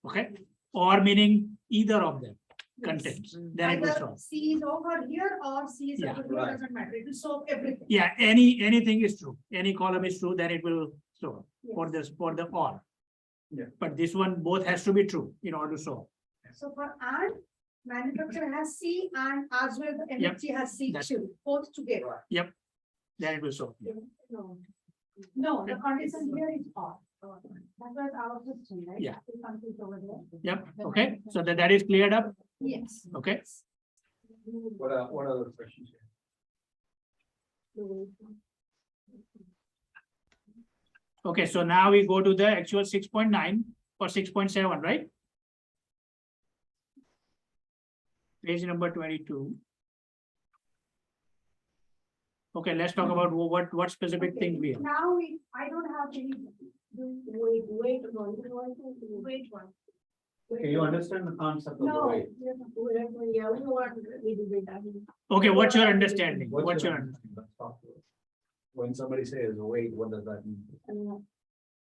Okay, or meaning either of them contains, then it will show. Either C is over here or C is Yeah. over here, Right. doesn't matter, it will show everything. Yeah, anything is true, any column is true, then it will show for Yes. this, for the or. Yeah. But this one, both has to be true in order to show. So for and, manufacturer has C and as well the Yep. MFG has C That's- too, both together. Then it will show. No, the condition here is or. That was our question, right? Yeah. We confused over there. Yep, okay, so that is cleared up, Yes. okay? What other questions? Okay, so now we go to the actual 6.9 or 6.7, right? Page number 22. Okay, let's talk about what specific Okay, thing we have. Now I don't have any. Wait one. Wait one. Okay, you understand the concept of the No. weight? Yeah, we want a little bit, I mean. Okay, what's your understanding? What's What's your your, understanding? Let's talk about it. When somebody says weight, what does that mean?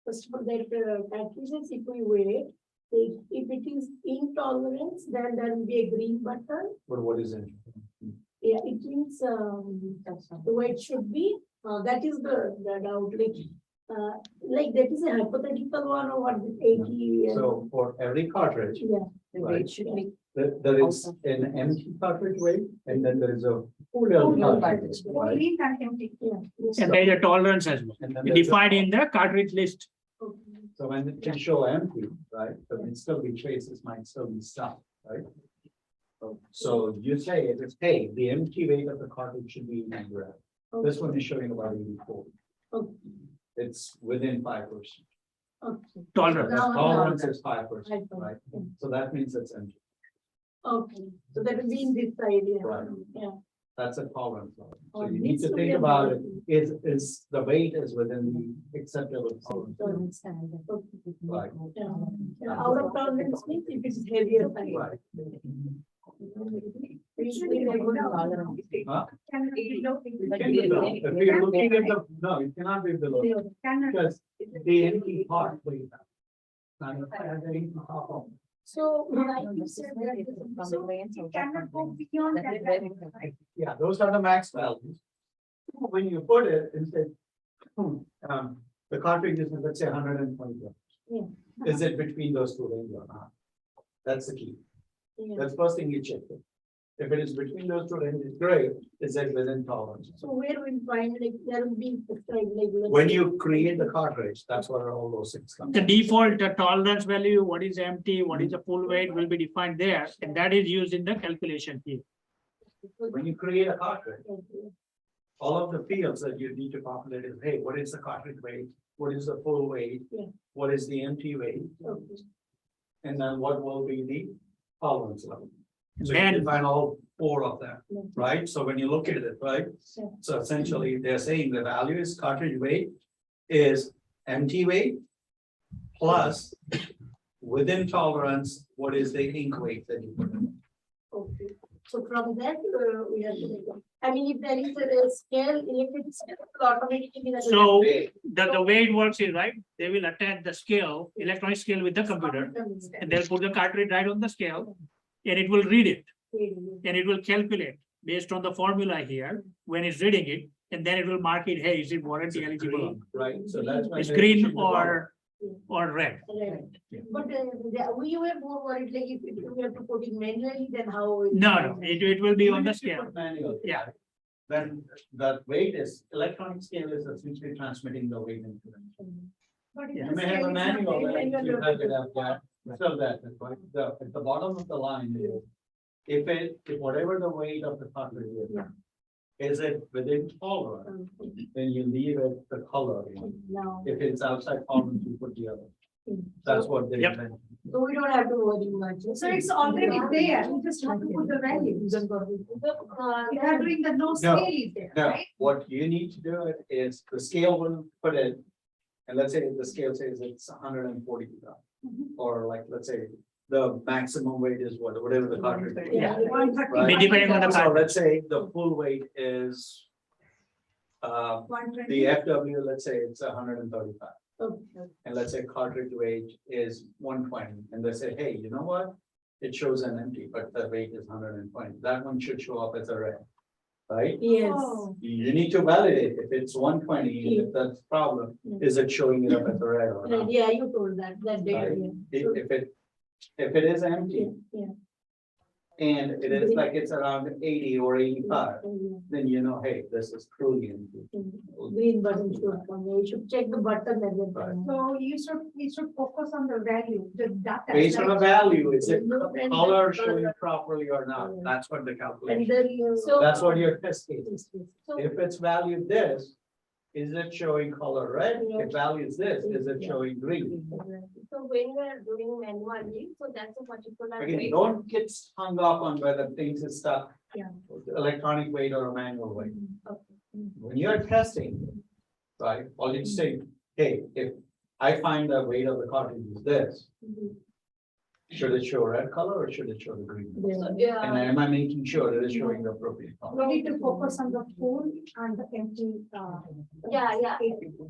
First of all, that cartridges, if we weigh, if it is intolerance, then there will be a green button. But what is it? Yeah, it means, the way it should be, that is the doubt, like that is a hypothetical one or what, 80. So for every cartridge, Yeah. The Right. weight should be. there is an empty cartridge weight, and then there is a full cartridge, right? Only and empty. Yeah. and there is a tolerance as well, And then there's a- defined in the cartridge list. So when it can show empty, right, but it still be traces, might still be stuff, right? So you say it is, hey, the empty weight of the cartridge should be 9 grams. This one is showing about 84. Okay. It's within 5%. Okay. Tolerance. The Now- tolerance is 5%, 5%, right? yeah. So that means it's empty. Okay, so that will be in this side, yeah. Right. Yeah. That's a tolerance. So Oh, you need this to will think be about it, important. is the weight is within the acceptable tolerance. Right. Out of tolerance means if it's heavier side. Right. We never tolerance. Huh? Can it be below? It can be below. If you're looking at the, no, it cannot be below, Cannot. because the empty part, please. And it has an empty top of it. So, like No, you this is said, where that it is is- from so the range It of cannot go that beyond That that. is very value. different. Yeah, those are the max values. When you put it, instead, the cartridge is, let's say, 120 grams. Yeah. Is it between those two ranges or not? That's the key. yeah. That's first thing you check. If it is between those two ranges, great, is it within tolerance? So where we find like there will be prescribed like. let's When say- you create the cartridge, that's where all those things come. The default tolerance value, what is empty, what is the full weight will be defined there, and that is used in the calculation here. When you create a cartridge, Okay. all of the fields that you need to populate is, hey, what is the cartridge weight? What is the full weight? Yeah. What is the empty weight? Okay. And then what will be the tolerance level? So you Then- can find all 4 of them, Yeah. right? So when you look at it, right? Yeah. So essentially, they're saying the value is cartridge weight is empty weight plus within tolerance, what is the ink weight that you put in? Okay, so from that, we have to make, I mean, if there is a scale, electric scale, automatically. that will So happen. the way it works is, right, they will attach the scale, electronic scale with the computer, and they'll put the cartridge right on the scale, and it will read it, and it will calculate based on the formula here, when it's reading it, and then it will mark it, hey, is it warranty eligible? Right, so that's. why It's they green should develop. or red. Right. But we were more worried, like if we have to put it manually, then how? No, it will be on the Even if you scale. put manual, Yeah. Then that weight is, electronic scale is essentially transmitting the weight into it. But if Yeah. the You may have scale a is not manual, very that you manual, have it up there, so that, at the bottom of the line is. If whatever the weight of the cartridge is. Yeah. Is it within tolerance, then you leave it the color one. No, If it's outside tolerance, you put the other. That's what they. Yep. meant. so we don't have to worry much. So it's already there, we just have to put the values. If you're doing the no scale is there, No, right? what you need to do it is the scale will put it. And let's say the scale says it's 140 grams. Or like, let's say, the maximum weight is whatever the cartridge. is. Yeah. 130. Right. Depending on the So cartridge. let's say the full weight is. The 120. FW, let's say it's 135, Okay. and let's say cartridge weight is 120, and they say, hey, you know what? It shows an empty, but the weight is 120, that one should show up as a red. Right? Yes. Oh, You need to validate if it's 120, and if that's the problem, is it showing it up as a red or Right, not? yeah, you told that day. Right. Yeah. If it is empty, Yeah. and it is like it's around 80 or 85, Yeah. then you know, hey, this is truly empty. Green button should come, you should check the button and then. Right. so we should focus on the value, the data. Based on a right? value, is it And- color showing properly or not? That's what the And calculation, then you. that's what your test case is. So, If it's valued this, is it showing color red? If value is this, is it showing green? So when we are doing manually, so that's a particular Again, way. don't get hung up on whether things is stuck. Yeah. Electronic weight or a manual weight. Okay. When you're testing, right, all you say, hey, if I find the weight of the cartridge is this, Mhm. should it show red color or should it show the green? So, And yeah, am I making sure that it's showing the appropriate color? We need to focus on the full and the empty. yeah.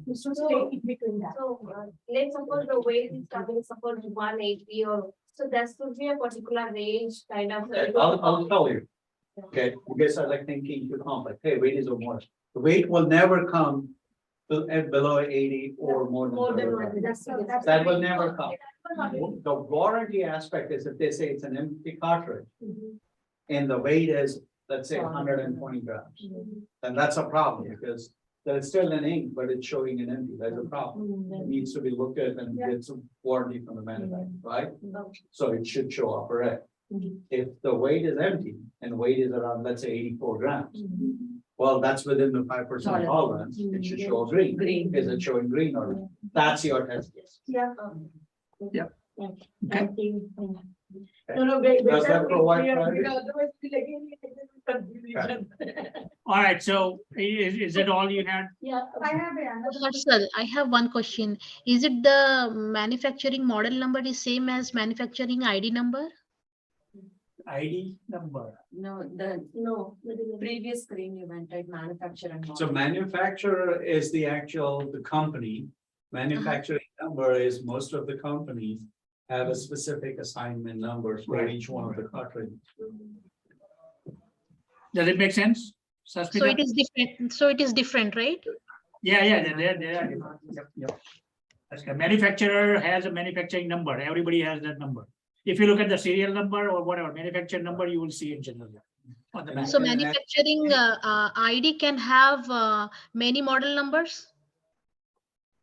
We should stay in between that. So, let's suppose the weight is coming, suppose 180 or, so that should be a particular range kind of. Okay, I'll tell you. Okay, you guys are like thinking too complex. Hey, weight is almost, the weight will never come to below 80 or more than. More than 100 one. grams. That's. That will never come. The warranty aspect is if they say it's an empty cartridge Mhm. and the weight is, let's say, 120 grams, then that's a problem because there's still an ink, but it's showing an empty. There's a problem. It needs to be looked at and get some warranty from the manufacturer, right? Okay. So it should show up red. Mhm. If the weight is empty and weight is around, let's say, 84 grams, well, that's within the 5% tolerance. It should show green. Green. Is it showing green or not? That's your test case. Yeah. Yeah. Thank you. No, no, great. Does that provide clarity? Because otherwise we'll again get into confusion. All right, so is it all you had? Yeah. I have another. Harsal, I have one question. Is it the manufacturing model number is same as manufacturing ID number? ID number. No, the No. previous screen you went at manufacturer. and So model. manufacturer is the company. Manufacturing number is most of the companies have a specific assignment numbers for Right. each one of the cartridges. Does it make sense? So Suspita? it is different. So it is different, right? Yeah, they are different. Yep. That's good. Manufacturer has a manufacturing number. Everybody has that number. If you look at the serial number or whatever manufacturer number, you will see it generally. On the back. So And that- manufacturing ID can have many model numbers?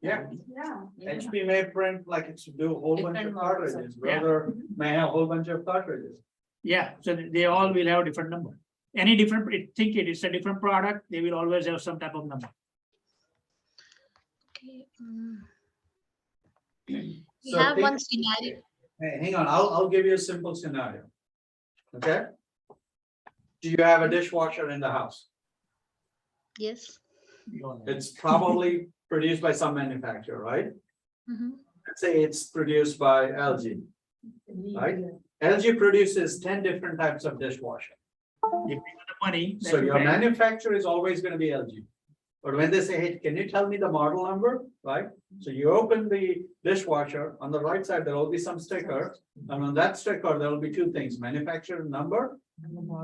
Yeah, Yeah. HP may print like it's do a whole bunch Different of models. cartridges, Yeah. brother may have a whole bunch of cartridges. Yeah, so they all will have a different number. Any different, think it is a different product, they will always have some type of number. Okay. We So have think- one scenario. Hey, hang on, I'll give you a simple scenario. Okay? Do you have a dishwasher in the house? Yes. It's probably produced by some manufacturer, right? Mhm. Let's say it's produced by LG, right? LG produces 10 different types of dishwasher. Depending on the money. that So you your pay. manufacturer is always gonna be LG. But when they say, hey, can you tell me the model number, right? So you open the dishwasher, on the right side, there will be some sticker. And on that sticker, there will be two things, manufacturer number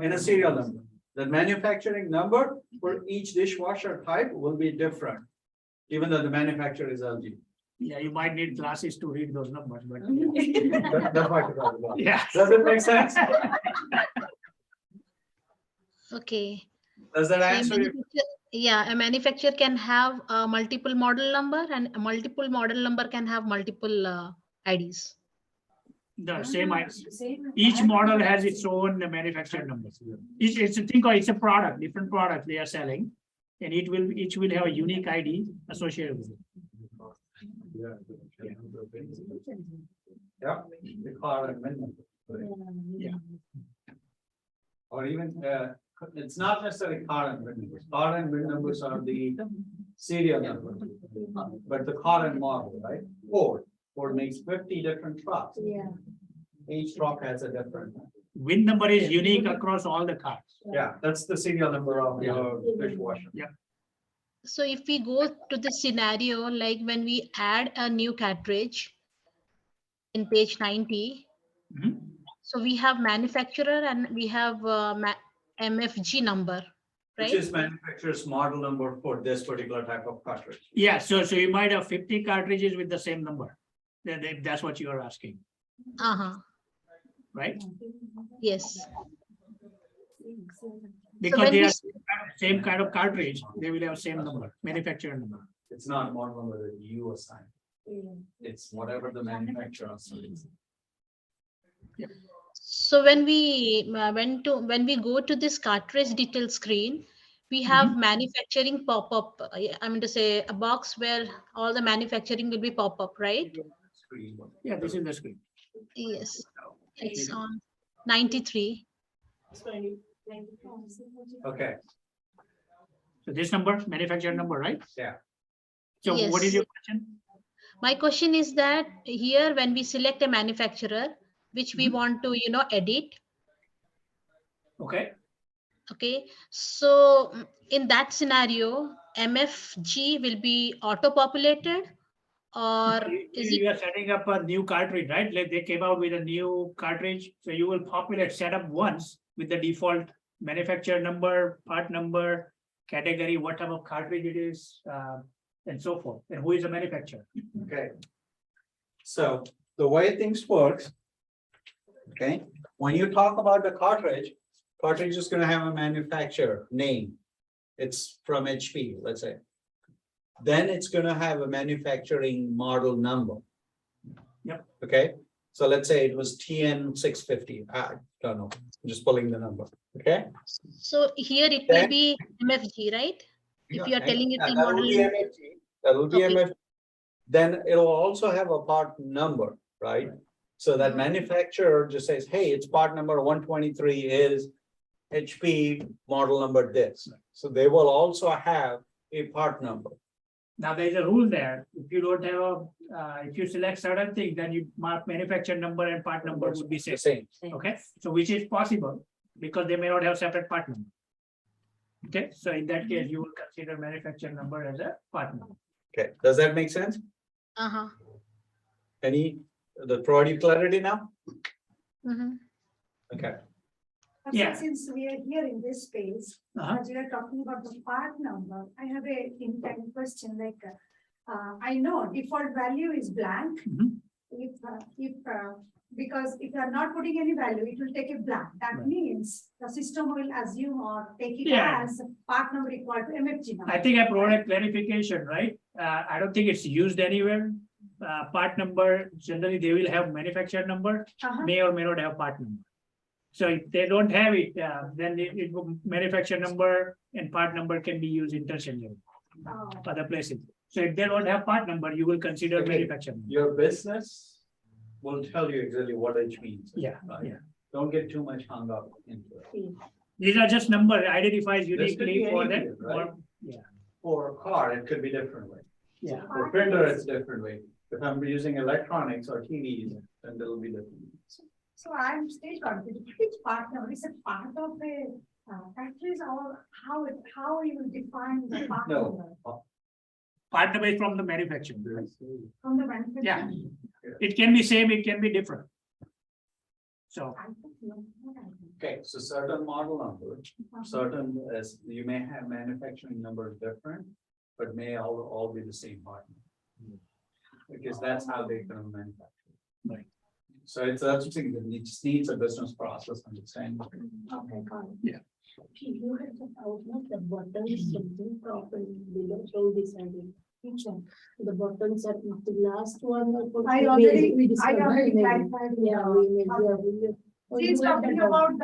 and a serial number. The manufacturing number for each dishwasher type will be different. Even though the manufacturer is LG. Yeah, you might need glasses to read those numbers, but. That's what you're talking about. Yeah. Does it make sense? Okay. Does that So a answer your? Yeah, a manufacturer can have a multiple model number and a multiple model number can have multiple IDs. The same, Same. each model has its own manufacturer number. It's a product, different product they are selling. And each will have a unique ID associated with it. Yeah. The car and VIN number. Yeah. Or even, it's not necessarily car and VIN numbers. Car and VIN numbers are the serial number. But the car and model, right? Ford makes 50 different trucks. Yeah. Each truck has a different. VIN number is unique across all the cars. Yeah, that's the serial number of your dishwasher. So if we go to the scenario, like when we add a new cartridge in page 90, Mhm. so we have manufacturer and we have MFG number, Which right? is manufacturer's model number for this particular type of cartridge. Yeah, so you might have 50 cartridges with the same number. That's what you are asking, Uh-huh. right? Yes. Because when they we are same kind of cartridge, they will have same number, manufacturer number. It's not model number that you assign. It's whatever the manufacturer assigns. So when we go to this cartridge detail screen, we have manufacturing pop-up. I mean to say a box where all the manufacturing will be pop-up, right? Yeah, this is the screen. Yes, it's on 93. Okay, So this number, manufacturer number, right? Yeah. So what is Yes. your question? My question is that here when we select a manufacturer, which we want to, edit, Okay, okay, so in that scenario, MFG will be auto-populated or is you it? are setting up a new cartridge, right? Like they came out with a new cartridge, so you will populate setup once with the default manufacturer number, part number, category, what type of cartridge it is, and so forth, and who is the manufacturer. okay. So the way things works. Okay, when you talk about the cartridge is gonna have a manufacturer name. It's from HP, let's say. Then it's gonna have a manufacturing model number. Yep. Okay, so let's say it was TN 650. I don't know, I'm just pulling the number, okay? So here it will Then- be MFG, right? If you are telling it Yeah, the that will model. be MFG. That will be Okay. MFG. Then it'll also have a part number, right? So that manufacturer just says, hey, it's part number 123 is HP model number this. So they will also have a part number. Now, there is a rule there. If you don't have a, if you select certain things, then you mark manufacturer number and part number would be The same. same. Okay, so which is possible because they may not have separate part number. Okay, so in that case, you will consider manufacturer number as a part number. Okay, does that make sense? Uh-huh. That provide you clarity now? Mhm. Okay, But Yeah. since we are here in this space, Uh-huh. as we are talking about the part number, I have a intent question, like, I know default value is blank. Mhm. Because if you are not putting any value, it will take a blank. That Right. means the system will assume or take it Yeah. as part number equal to MFG number. I think I provided clarification, right? I don't think it's used anywhere. Part number, generally they will have manufacturer number, Uh-huh. may or may not have part number. So if they don't have it, then manufacturer number and part number can be used interchangeably, Oh. other places. So if they don't have part number, you will consider Okay. manufacturer. number. your business will tell you exactly what it means. Yeah, Right? yeah. Don't get too much hung up into it. These are just number identifies This could uniquely be for that. anything, right? Yeah, For a car, it could be differently. yeah. For printer, it's differently. If I'm using electronics or TVs, then it'll be different. So I'm still confused, which part number is a part of a factories or how you will define the part No. number Part number is from the manufacturer. from the manufacturer? Yeah. It can be same, it can be different. So, I don't know what I think. Okay, so certain model numbers, certain as you may have manufacturing numbers different, but may all be the same part. Because that's how they can manufacture. Right. So it's that's the thing that just needs a business process understanding. Okay, got it. Yeah. You have to outline the buttons something properly below, so decided. Which one? The buttons are the last one. I already discussed, clarified. Yeah, we. He's talking about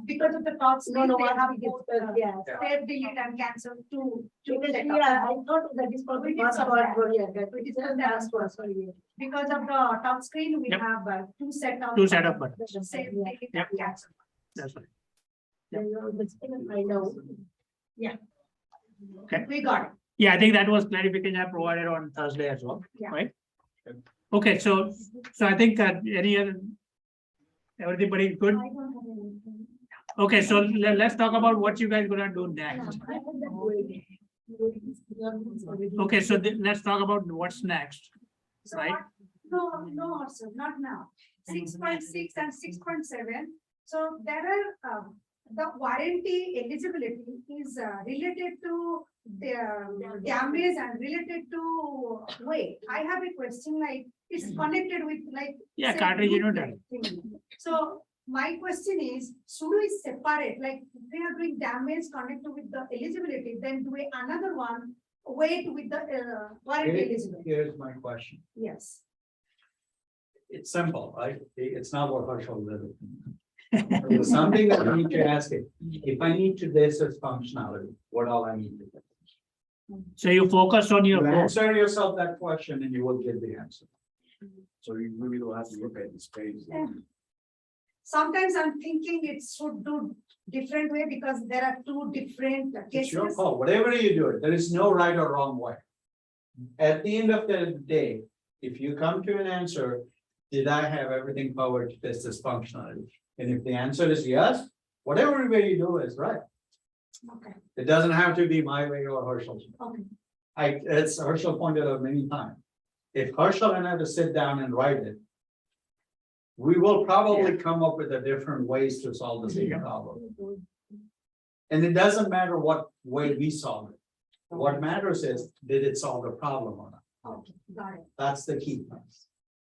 because of the top screen, No, they what have we both, discussed, yeah. save, delete and cancel two Because, setups. yeah, I thought that is for We the did some password, that. yeah, that We is did some the that. password, sorry. Because of the top screen, we Yep. have two set of. Two set of buttons. Save, Yeah. delete Yep. and cancel. that's right. Then you're listening, I know. We got it. Yeah, I think that was clarification I provided on Thursday as well, Yeah. right? Okay, so I think any other. Everybody good? I don't have anything. Okay, so let's talk about what you guys gonna do next. I have that way. Okay, so let's talk about what's next. So Right. what? No, sir, not now. 6.6 and 6.7. So there are, the warranty eligibility is related to the damage and related to weight. I have a question like, it's connected with like. Yeah, say, cartridge blue unit. plate thing. So my question is, should we separate, like, if we are doing damage connected with the eligibility, then do another one weight with the warranty eligibility? Here's my question. Yes. It's simple, right? It's not what Harshal did. There's something that I need to ask it. If I need to test its functionality, what all I need to do? So you focus on your You goal. answer yourself that question and you will get the answer. So you really don't have to look at this page. Yeah. Sometimes I'm thinking it should do different way because there are two different It's your cases. call, whatever you do it, there is no right or wrong way. At the end of the day, if you come to an answer, did I have everything covered to test this functionality? And if the answer is yes, whatever way you do is right. Okay, It doesn't have to be my way or Herschel's. okay. It's Herschel pointed out many times. If Herschel and I have to sit down and write it, we will probably come up with a different ways to solve the same problem. And it doesn't matter what way we solve it. What matters is, did it solve the problem or not? Okay, got it. That's the key.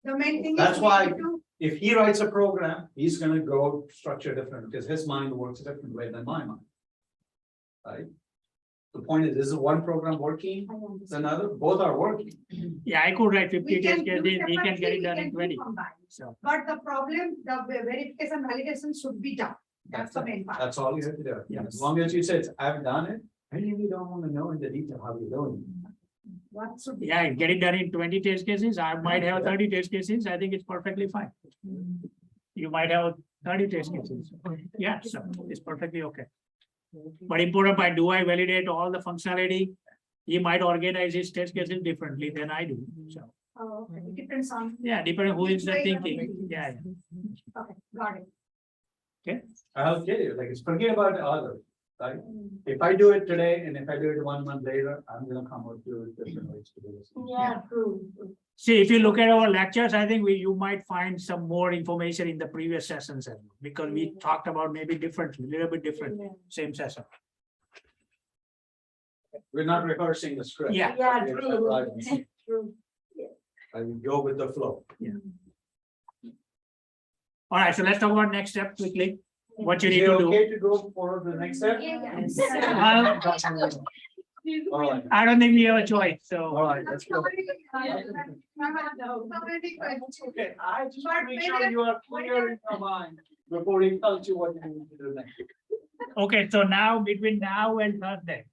The main thing is. That's we why- need to- If he writes a program, he's gonna go structure different, because his mind works a different way than my mind. Right? The point is one program working, I it's understand. another, both are working. Yeah, I could write 50 We test can do cases, we can get it separately, done we in can 20. do combined. So, But the problem, the verification validation should be done. That's the main part. That's all you have to do. Yes. As long as you say, I've done it, I really don't wanna know in the detail how you're doing. What should be. yeah, get it done in 20 test cases. I might have 30 test cases. I think it's perfectly fine. You might have 30 test cases. Yeah, so it's perfectly okay. But important part, do I validate all the functionality? He might organize his test cases differently than I do. So, Oh, okay, it depends on. yeah, depending who is the Which way you're thinking. thinking. Yeah, Okay, got it. I'll tell you, like, it's forget about the other, right? If I do it today and if I do it 1 month later, I'm gonna come up with different ways to do this. Yeah, true. see, if you look at our lectures, I think you might find some more information in the previous sessions as well, because we talked about maybe differently, a little bit different, same session. We're not rehearsing the script. Yeah. Yeah, We're true. not writing. True. I will go with the flow. All right, so let's talk about next step quickly. What you Is need it to do. okay to go for the next step? All right, I don't think we have a choice, so. all right, let's go. So many questions. Okay, I just want to make sure you are clear in your mind before he tells you what you need to do next. Okay, so now between now and Thursday.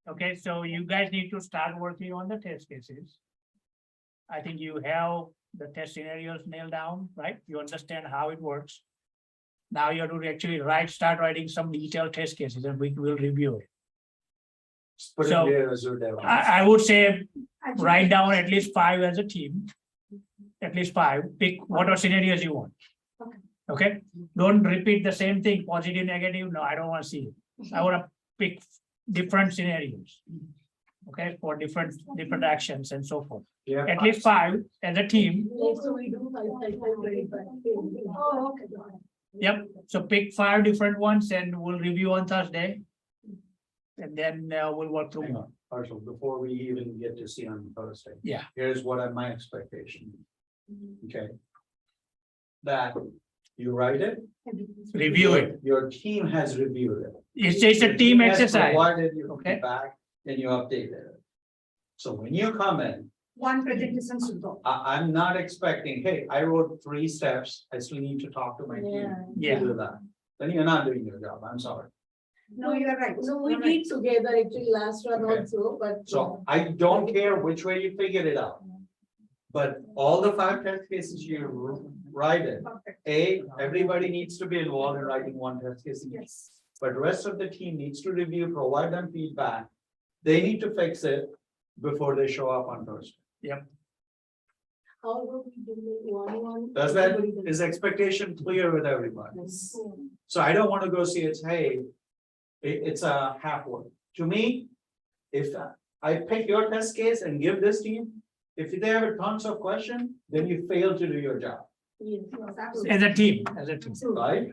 Okay, so you guys need to start working on the test cases. I think you have the test scenarios nailed down, right? You understand how it works. Now you have to actually start writing some detailed test cases and we will review it. Put it So, there as your dev. I would say write down at least 5 as a team. At least 5, pick whatever scenarios you want. Okay. Okay, don't repeat the same thing, positive, negative, no, I don't want to see it. I want to pick different scenarios. Okay, for different actions and so forth. Yeah. At least 5 as a team. Like, so we do 5, 5, 5, 25. Oh, okay, got it. Yep, so pick 5 different ones and we'll review on Thursday. And then we'll work through. Hang on, Marshall, before we even get to see on Thursday. Yeah. Here's what my expectation. Okay. That you write it. Review it. Your team has reviewed it. It's a Your team has exercise. Provided you Okay. feedback, and you updated it. So when you come in, One presentation should go. I'm not expecting, hey, I wrote 3 steps, I still need to talk to my team Yeah. to do that. Then you're not doing your job, I'm sorry. No, you are right. No, we You're right. did together actually last one Okay. also, but. So I don't care which way you figure it out. But all the 5 test cases you write it, Perfect. everybody needs to be involved in writing 1 test case. Yes. But rest of the team needs to review, provide them feedback. They need to fix it before they show up on Thursday. How about we do like 1-1? Does that, is expectation clear with everybody? Yes. So I don't want to go see it's, hey, it's a half work. To me, if I pick your test case and give this team, if they have a tons of questions, then you fail to do your job, Yes. As a team, as a team. right?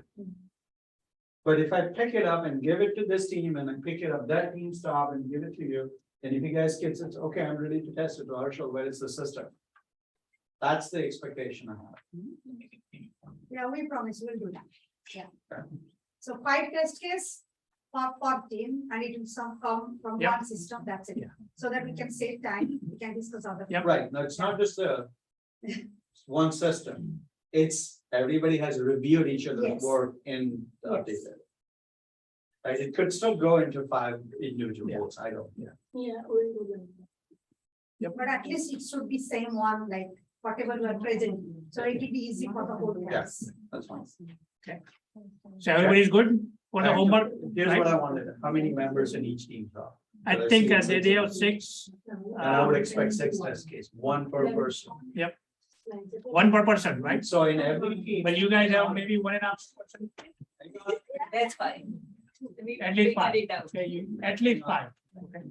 But if I pick it up and give it to this team and I pick it up, that team stop and give it to you. And if you guys get it, okay, I'm ready to test it, Marshall, where is the system? That's the expectation I have. Yeah, we promise we'll do that. Yeah. Okay. So 5 test case for team and it will come from Yep. one system, that's it. Yeah. So that we can save time, we can discuss other. Yep. Right, now it's not just one system. it's, everybody has reviewed each other's Yes. work in the Yes. updated. Right, it could still go into 5 individual Yeah. votes, I don't, Yeah, we'll do that. But at least it should be same one, like whatever you are presenting, so it will be easy for the whole class. that's fine. So everybody's good for the Alright, homework? Here's right? what I wanted, how many members in each team are? I think they have 6, And I would expect 6 test case, 1 per person. one per person, right? So in every team. But you guys have maybe 1.5%. That's fine. We At least figured 5. it out. Okay, at least 5. Okay.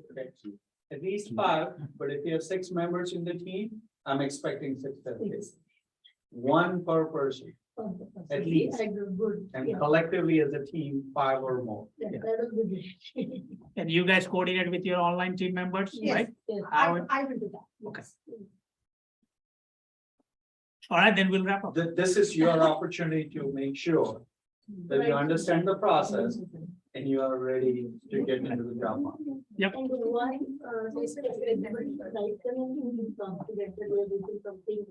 At least 5, but if you have 6 members in the team, I'm expecting 6 test cases. 1 per person, At least. Good. and Yeah, collectively as a team, 5 or more. that will be good. And you guys coordinate with your online team members, Yes. right? Yes. I will do that. Okay. Yes. All right, then we'll wrap up. This is your opportunity to make sure that you understand the process and you are ready to get into the job market. And why, they said, everybody, right, can only be confident that we are doing something